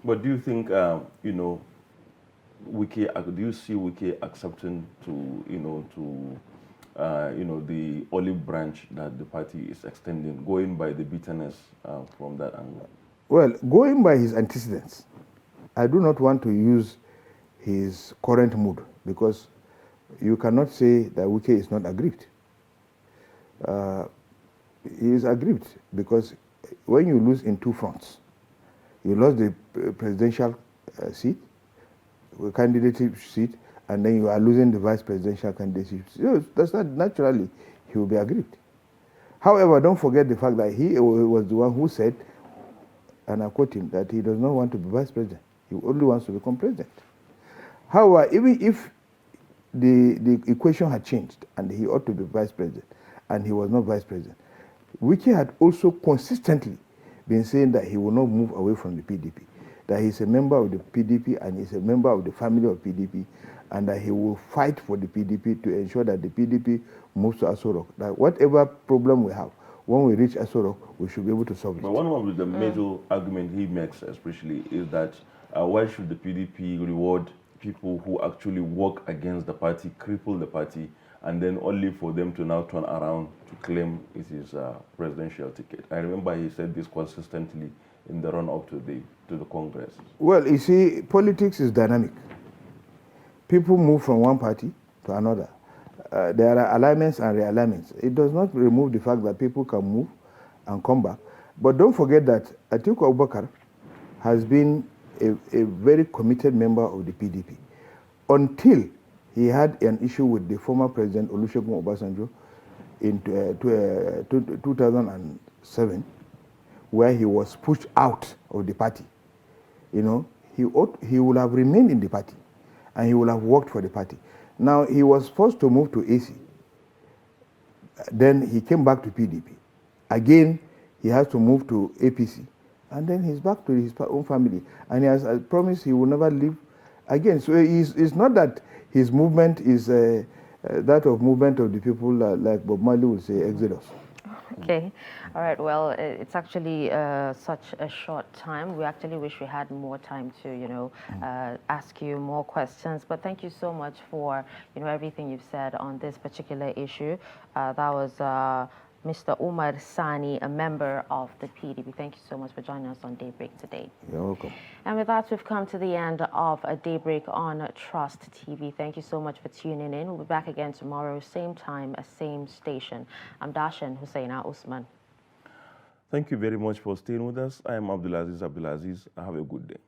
But do you think, do you see Wike accepting the olive branch that the party is extending, going by the bitterness from that angle? Well, going by his antecedents, I do not want to use his current mood because you cannot say that Wike is not aggrieved. He is aggrieved because when you lose in two fronts, you lost the presidential seat, the candidate seat, and then you are losing the vice presidential candidate. That's not naturally he will be aggrieved. However, don't forget the fact that he was the one who said, and I quote him, that he does not want to be vice president. He only wants to become president. However, even if the equation had changed and he ought to be vice president and he was not vice president, Wike had also consistently been saying that he will not move away from the PDP, that he's a member of the PDP and he's a member of the family of PDP, and that he will fight for the PDP to ensure that the PDP moves to Aso Rock. That whatever problem we have, when we reach Aso Rock, we should be able to solve it. But one of the major argument he makes, especially, is that why should the PDP reward people who actually work against the party, cripple the party, and then only for them to now turn around to claim it is a presidential ticket? I remember he said this consistently in the run-up to the Congress. Well, you see, politics is dynamic. People move from one party to another. There are alignments and realignments. It does not remove the fact that people can move and come back. But don't forget that Atiku Abubakar has been a very committed member of the PDP until he had an issue with the former president Olusegun Obasanjo in 2007, where he was pushed out of the party. You know, he would have remained in the party, and he would have worked for the party. Now, he was forced to move to AC. Then he came back to PDP. Again, he has to move to APC. And then he's back to his own family. And he has promised he will never leave again. So it's not that his movement is that of movement of the people, like Bob Marley would say, Exodus. Okay. All right. Well, it's actually such a short time. We actually wish we had more time to, ask you more questions. But thank you so much for, everything you've said on this particular issue. That was Mr. Umar Sani, a member of the PDP. Thank you so much for joining us on Daybreak today. You're welcome. And with that, we've come to the end of a Daybreak on Trust TV. Thank you so much for tuning in. We'll be back again tomorrow, same time, same station. I'm Dashan Husseina Usman. Thank you very much for staying with us. I am Abdulaziz Abdulaziz. Have a good day.